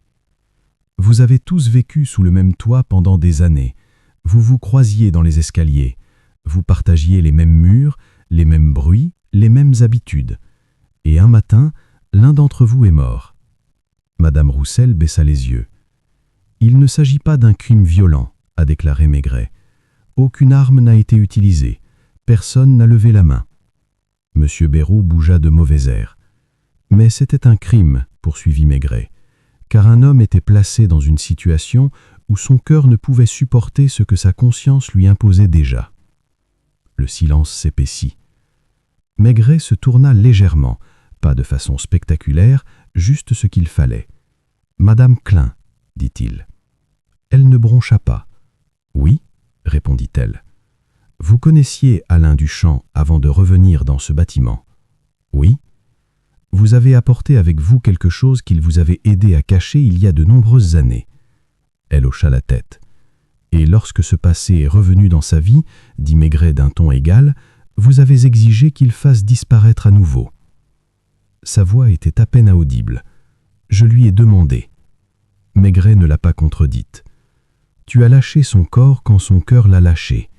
« Vous avez tous vécu sous le même toit pendant des années. Vous vous croisiez dans les escaliers. Vous partagiez les mêmes murs, les mêmes bruits, les mêmes habitudes. Et un matin, l'un d'entre vous est mort. » Madame Roussel baissa les yeux. « Il ne s'agit pas d'un crime violent, » a déclaré Maigret. « Aucune arme n'a été utilisée. Personne n'a levé la main. » Monsieur Béraud bougea de mauvais air. « Mais c'était un crime, » poursuivit Maigret, car un homme était placé dans une situation où son cœur ne pouvait supporter ce que sa conscience lui imposait déjà. Le silence s'épaissit. Maigret se tourna légèrement, pas de façon spectaculaire, juste ce qu'il fallait. « Madame Klein, » dit-il. Elle ne broncha pas. « Oui, » répondit-elle. « Vous connaissiez Alain Duchamp avant de revenir dans ce bâtiment. »« Oui. » « Vous avez apporté avec vous quelque chose qu'il vous avait aidé à cacher il y a de nombreuses années. » Elle hocha la tête. « Et lorsque ce passé est revenu dans sa vie, dit Maigret d'un ton égal, vous avez exigé qu'il fasse disparaître à nouveau. » Sa voix était à peine audible. Je lui ai demandé. Maigret ne l'a pas contredite. « Tu as lâché son corps quand son cœur l'a lâché,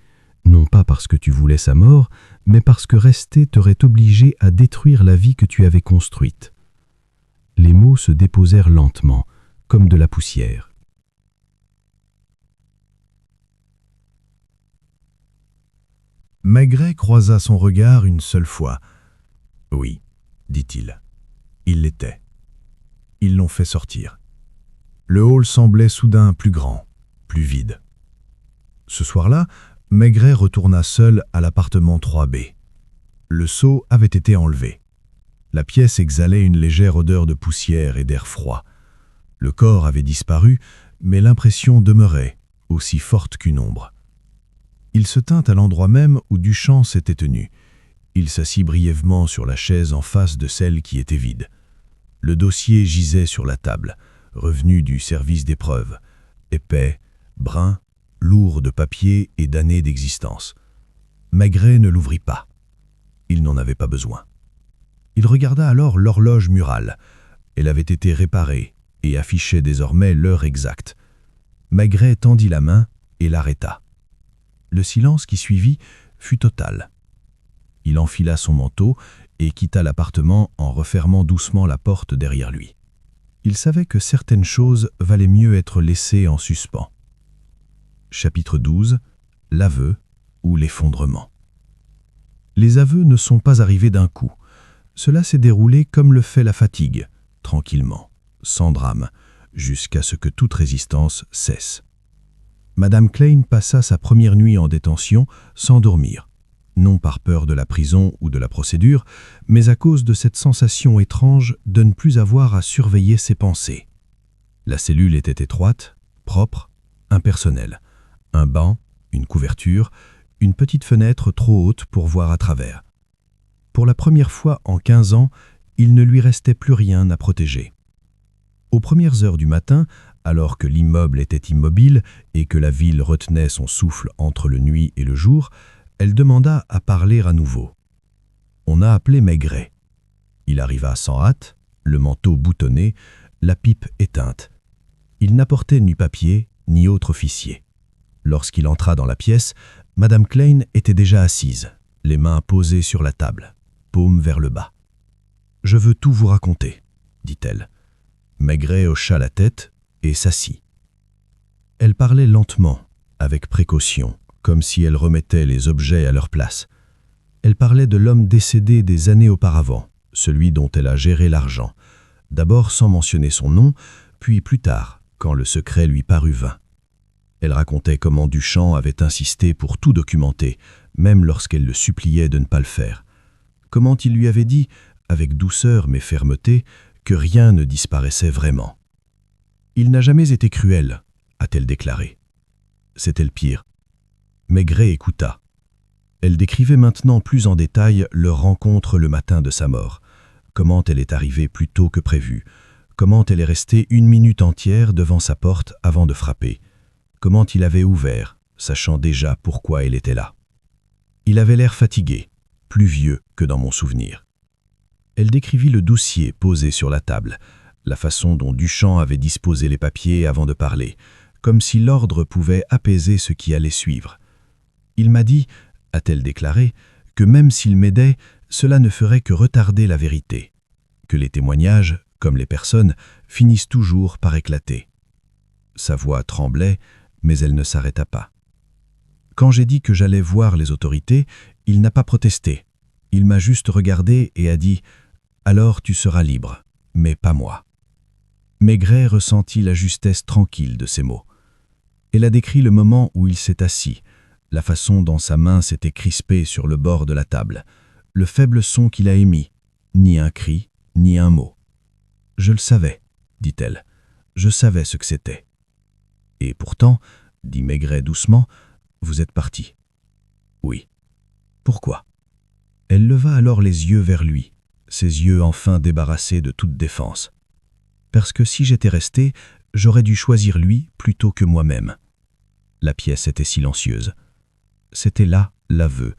non pas parce que tu voulais sa mort, mais parce que rester t'aurait obligé à détruire la vie que tu avais construite. » Les mots se déposèrent lentement, comme de la poussière. Maigret croisa son regard une seule fois. « Oui, » dit-il. Il l'était. Ils l'ont fait sortir. Le hall semblait soudain plus grand, plus vide. Ce soir-là, Maigret retourna seul à l'appartement 3B. Le seau avait été enlevé. La pièce exhalait une légère odeur de poussière et d'air froid. Le corps avait disparu, mais l'impression demeurait, aussi forte qu'une ombre. Il se tint à l'endroit même où Duchamp s'était tenu. Il s'assit brièvement sur la chaise en face de celle qui était vide. Le dossier gisait sur la table, revenu du service d'épreuve, épais, brun, lourd de papier et d'années d'existence. Maigret ne l'ouvrit pas. Il n'en avait pas besoin. Il regarda alors l'horloge murale. Elle avait été réparée et affichait désormais l'heure exacte. Maigret tendit la main et l'arrêta. Le silence qui suivit fut total. Il enfila son manteau et quitta l'appartement en refermant doucement la porte derrière lui. Il savait que certaines choses valaient mieux être laissées en suspens. Chapitre 12. L'aveu ou l'effondrement. Les aveux ne sont pas arrivés d'un coup. Cela s'est déroulé comme le fait la fatigue, tranquillement, sans drame, jusqu'à ce que toute résistance cesse. Madame Klein passa sa première nuit en détention sans dormir, non par peur de la prison ou de la procédure, mais à cause de cette sensation étrange de ne plus avoir à surveiller ses pensées. La cellule était étroite, propre, impersonnelle. Un banc, une couverture, une petite fenêtre trop haute pour voir à travers. Pour la première fois en 15 ans, il ne lui restait plus rien à protéger. Aux premières heures du matin, alors que l'immeuble était immobile et que la ville retenait son souffle entre le nuit et le jour, elle demanda à parler à nouveau. On a appelé Maigret. Il arriva sans hâte, le manteau boutonné, la pipe éteinte. Il n'apportait ni papier, ni autre officier. Lorsqu'il entra dans la pièce, Madame Klein était déjà assise, les mains posées sur la table, paume vers le bas. « Je veux tout vous raconter, » dit-elle. Maigret hocha la tête et s'assit. Elle parlait lentement, avec précaution, comme si elle remettait les objets à leur place. Elle parlait de l'homme décédé des années auparavant, celui dont elle a géré l'argent, d'abord sans mentionner son nom, puis plus tard, quand le secret lui parut vain. Elle racontait comment Duchamp avait insisté pour tout documenter, même lorsqu'elle le suppliait de ne pas le faire. Comment il lui avait dit, avec douceur mais fermeté, que rien ne disparaissait vraiment. « Il n'a jamais été cruel », a-t-elle déclaré. C'était le pire. Maigret écouta. Elle décrivait maintenant plus en détail leur rencontre le matin de sa mort, comment elle est arrivée plus tôt que prévu, comment elle est restée 1 minute entière devant sa porte avant de frapper, comment il avait ouvert, sachant déjà pourquoi elle était là. Il avait l'air fatigué, plus vieux que dans mon souvenir. Elle décrivit le dossier posé sur la table, la façon dont Duchamp avait disposé les papiers avant de parler, comme si l'ordre pouvait apaiser ce qui allait suivre. Il m'a dit, a-t-elle déclaré, que même s'il m'aidait, cela ne ferait que retarder la vérité, que les témoignages, comme les personnes, finissent toujours par éclater. Sa voix tremblait, mais elle ne s'arrêta pas. Quand j'ai dit que j'allais voir les autorités, il n'a pas protesté. Il m'a juste regardé et a dit « Alors tu seras libre, mais pas moi ». Maigret ressentit la justesse tranquille de ces mots. Elle a décrit le moment où il s'est assis, la façon dont sa main s'était crispée sur le bord de la table, le faible son qu'il a émis, ni un cri, ni un mot. « Je le savais, » dit-elle, « je savais ce que c'était. » « Et pourtant, » dit Maigret doucement, « vous êtes parti. »« Oui. »« Pourquoi ?» Elle leva alors les yeux vers lui, ses yeux enfin débarrassés de toute défense. « Parce que si j'étais resté, j'aurais dû choisir lui plutôt que moi-même. » La pièce était silencieuse. C'était là l'aveu,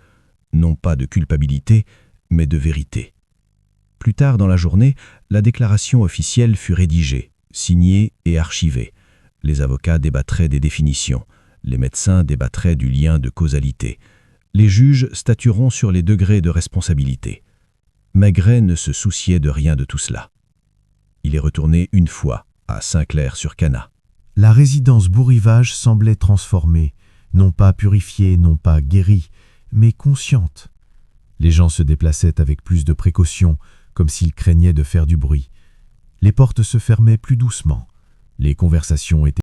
non pas de culpabilité, mais de vérité. Plus tard dans la journée, la déclaration officielle fut rédigée, signée et archivée. Les avocats débattraient des définitions, les médecins débattraient du lien de causalité. Les juges statueront sur les degrés de responsabilité. Maigret ne se souciait de rien de tout cela. Il est retourné une fois à Saint-Clair-sur-Canat. La résidence Bourrivage semblait transformée, non pas purifiée, non pas guérie, mais consciente. Les gens se déplaçaient avec plus de précaution, comme s'ils craignaient de faire du bruit. Les portes se fermaient plus doucement. Les conversations étaient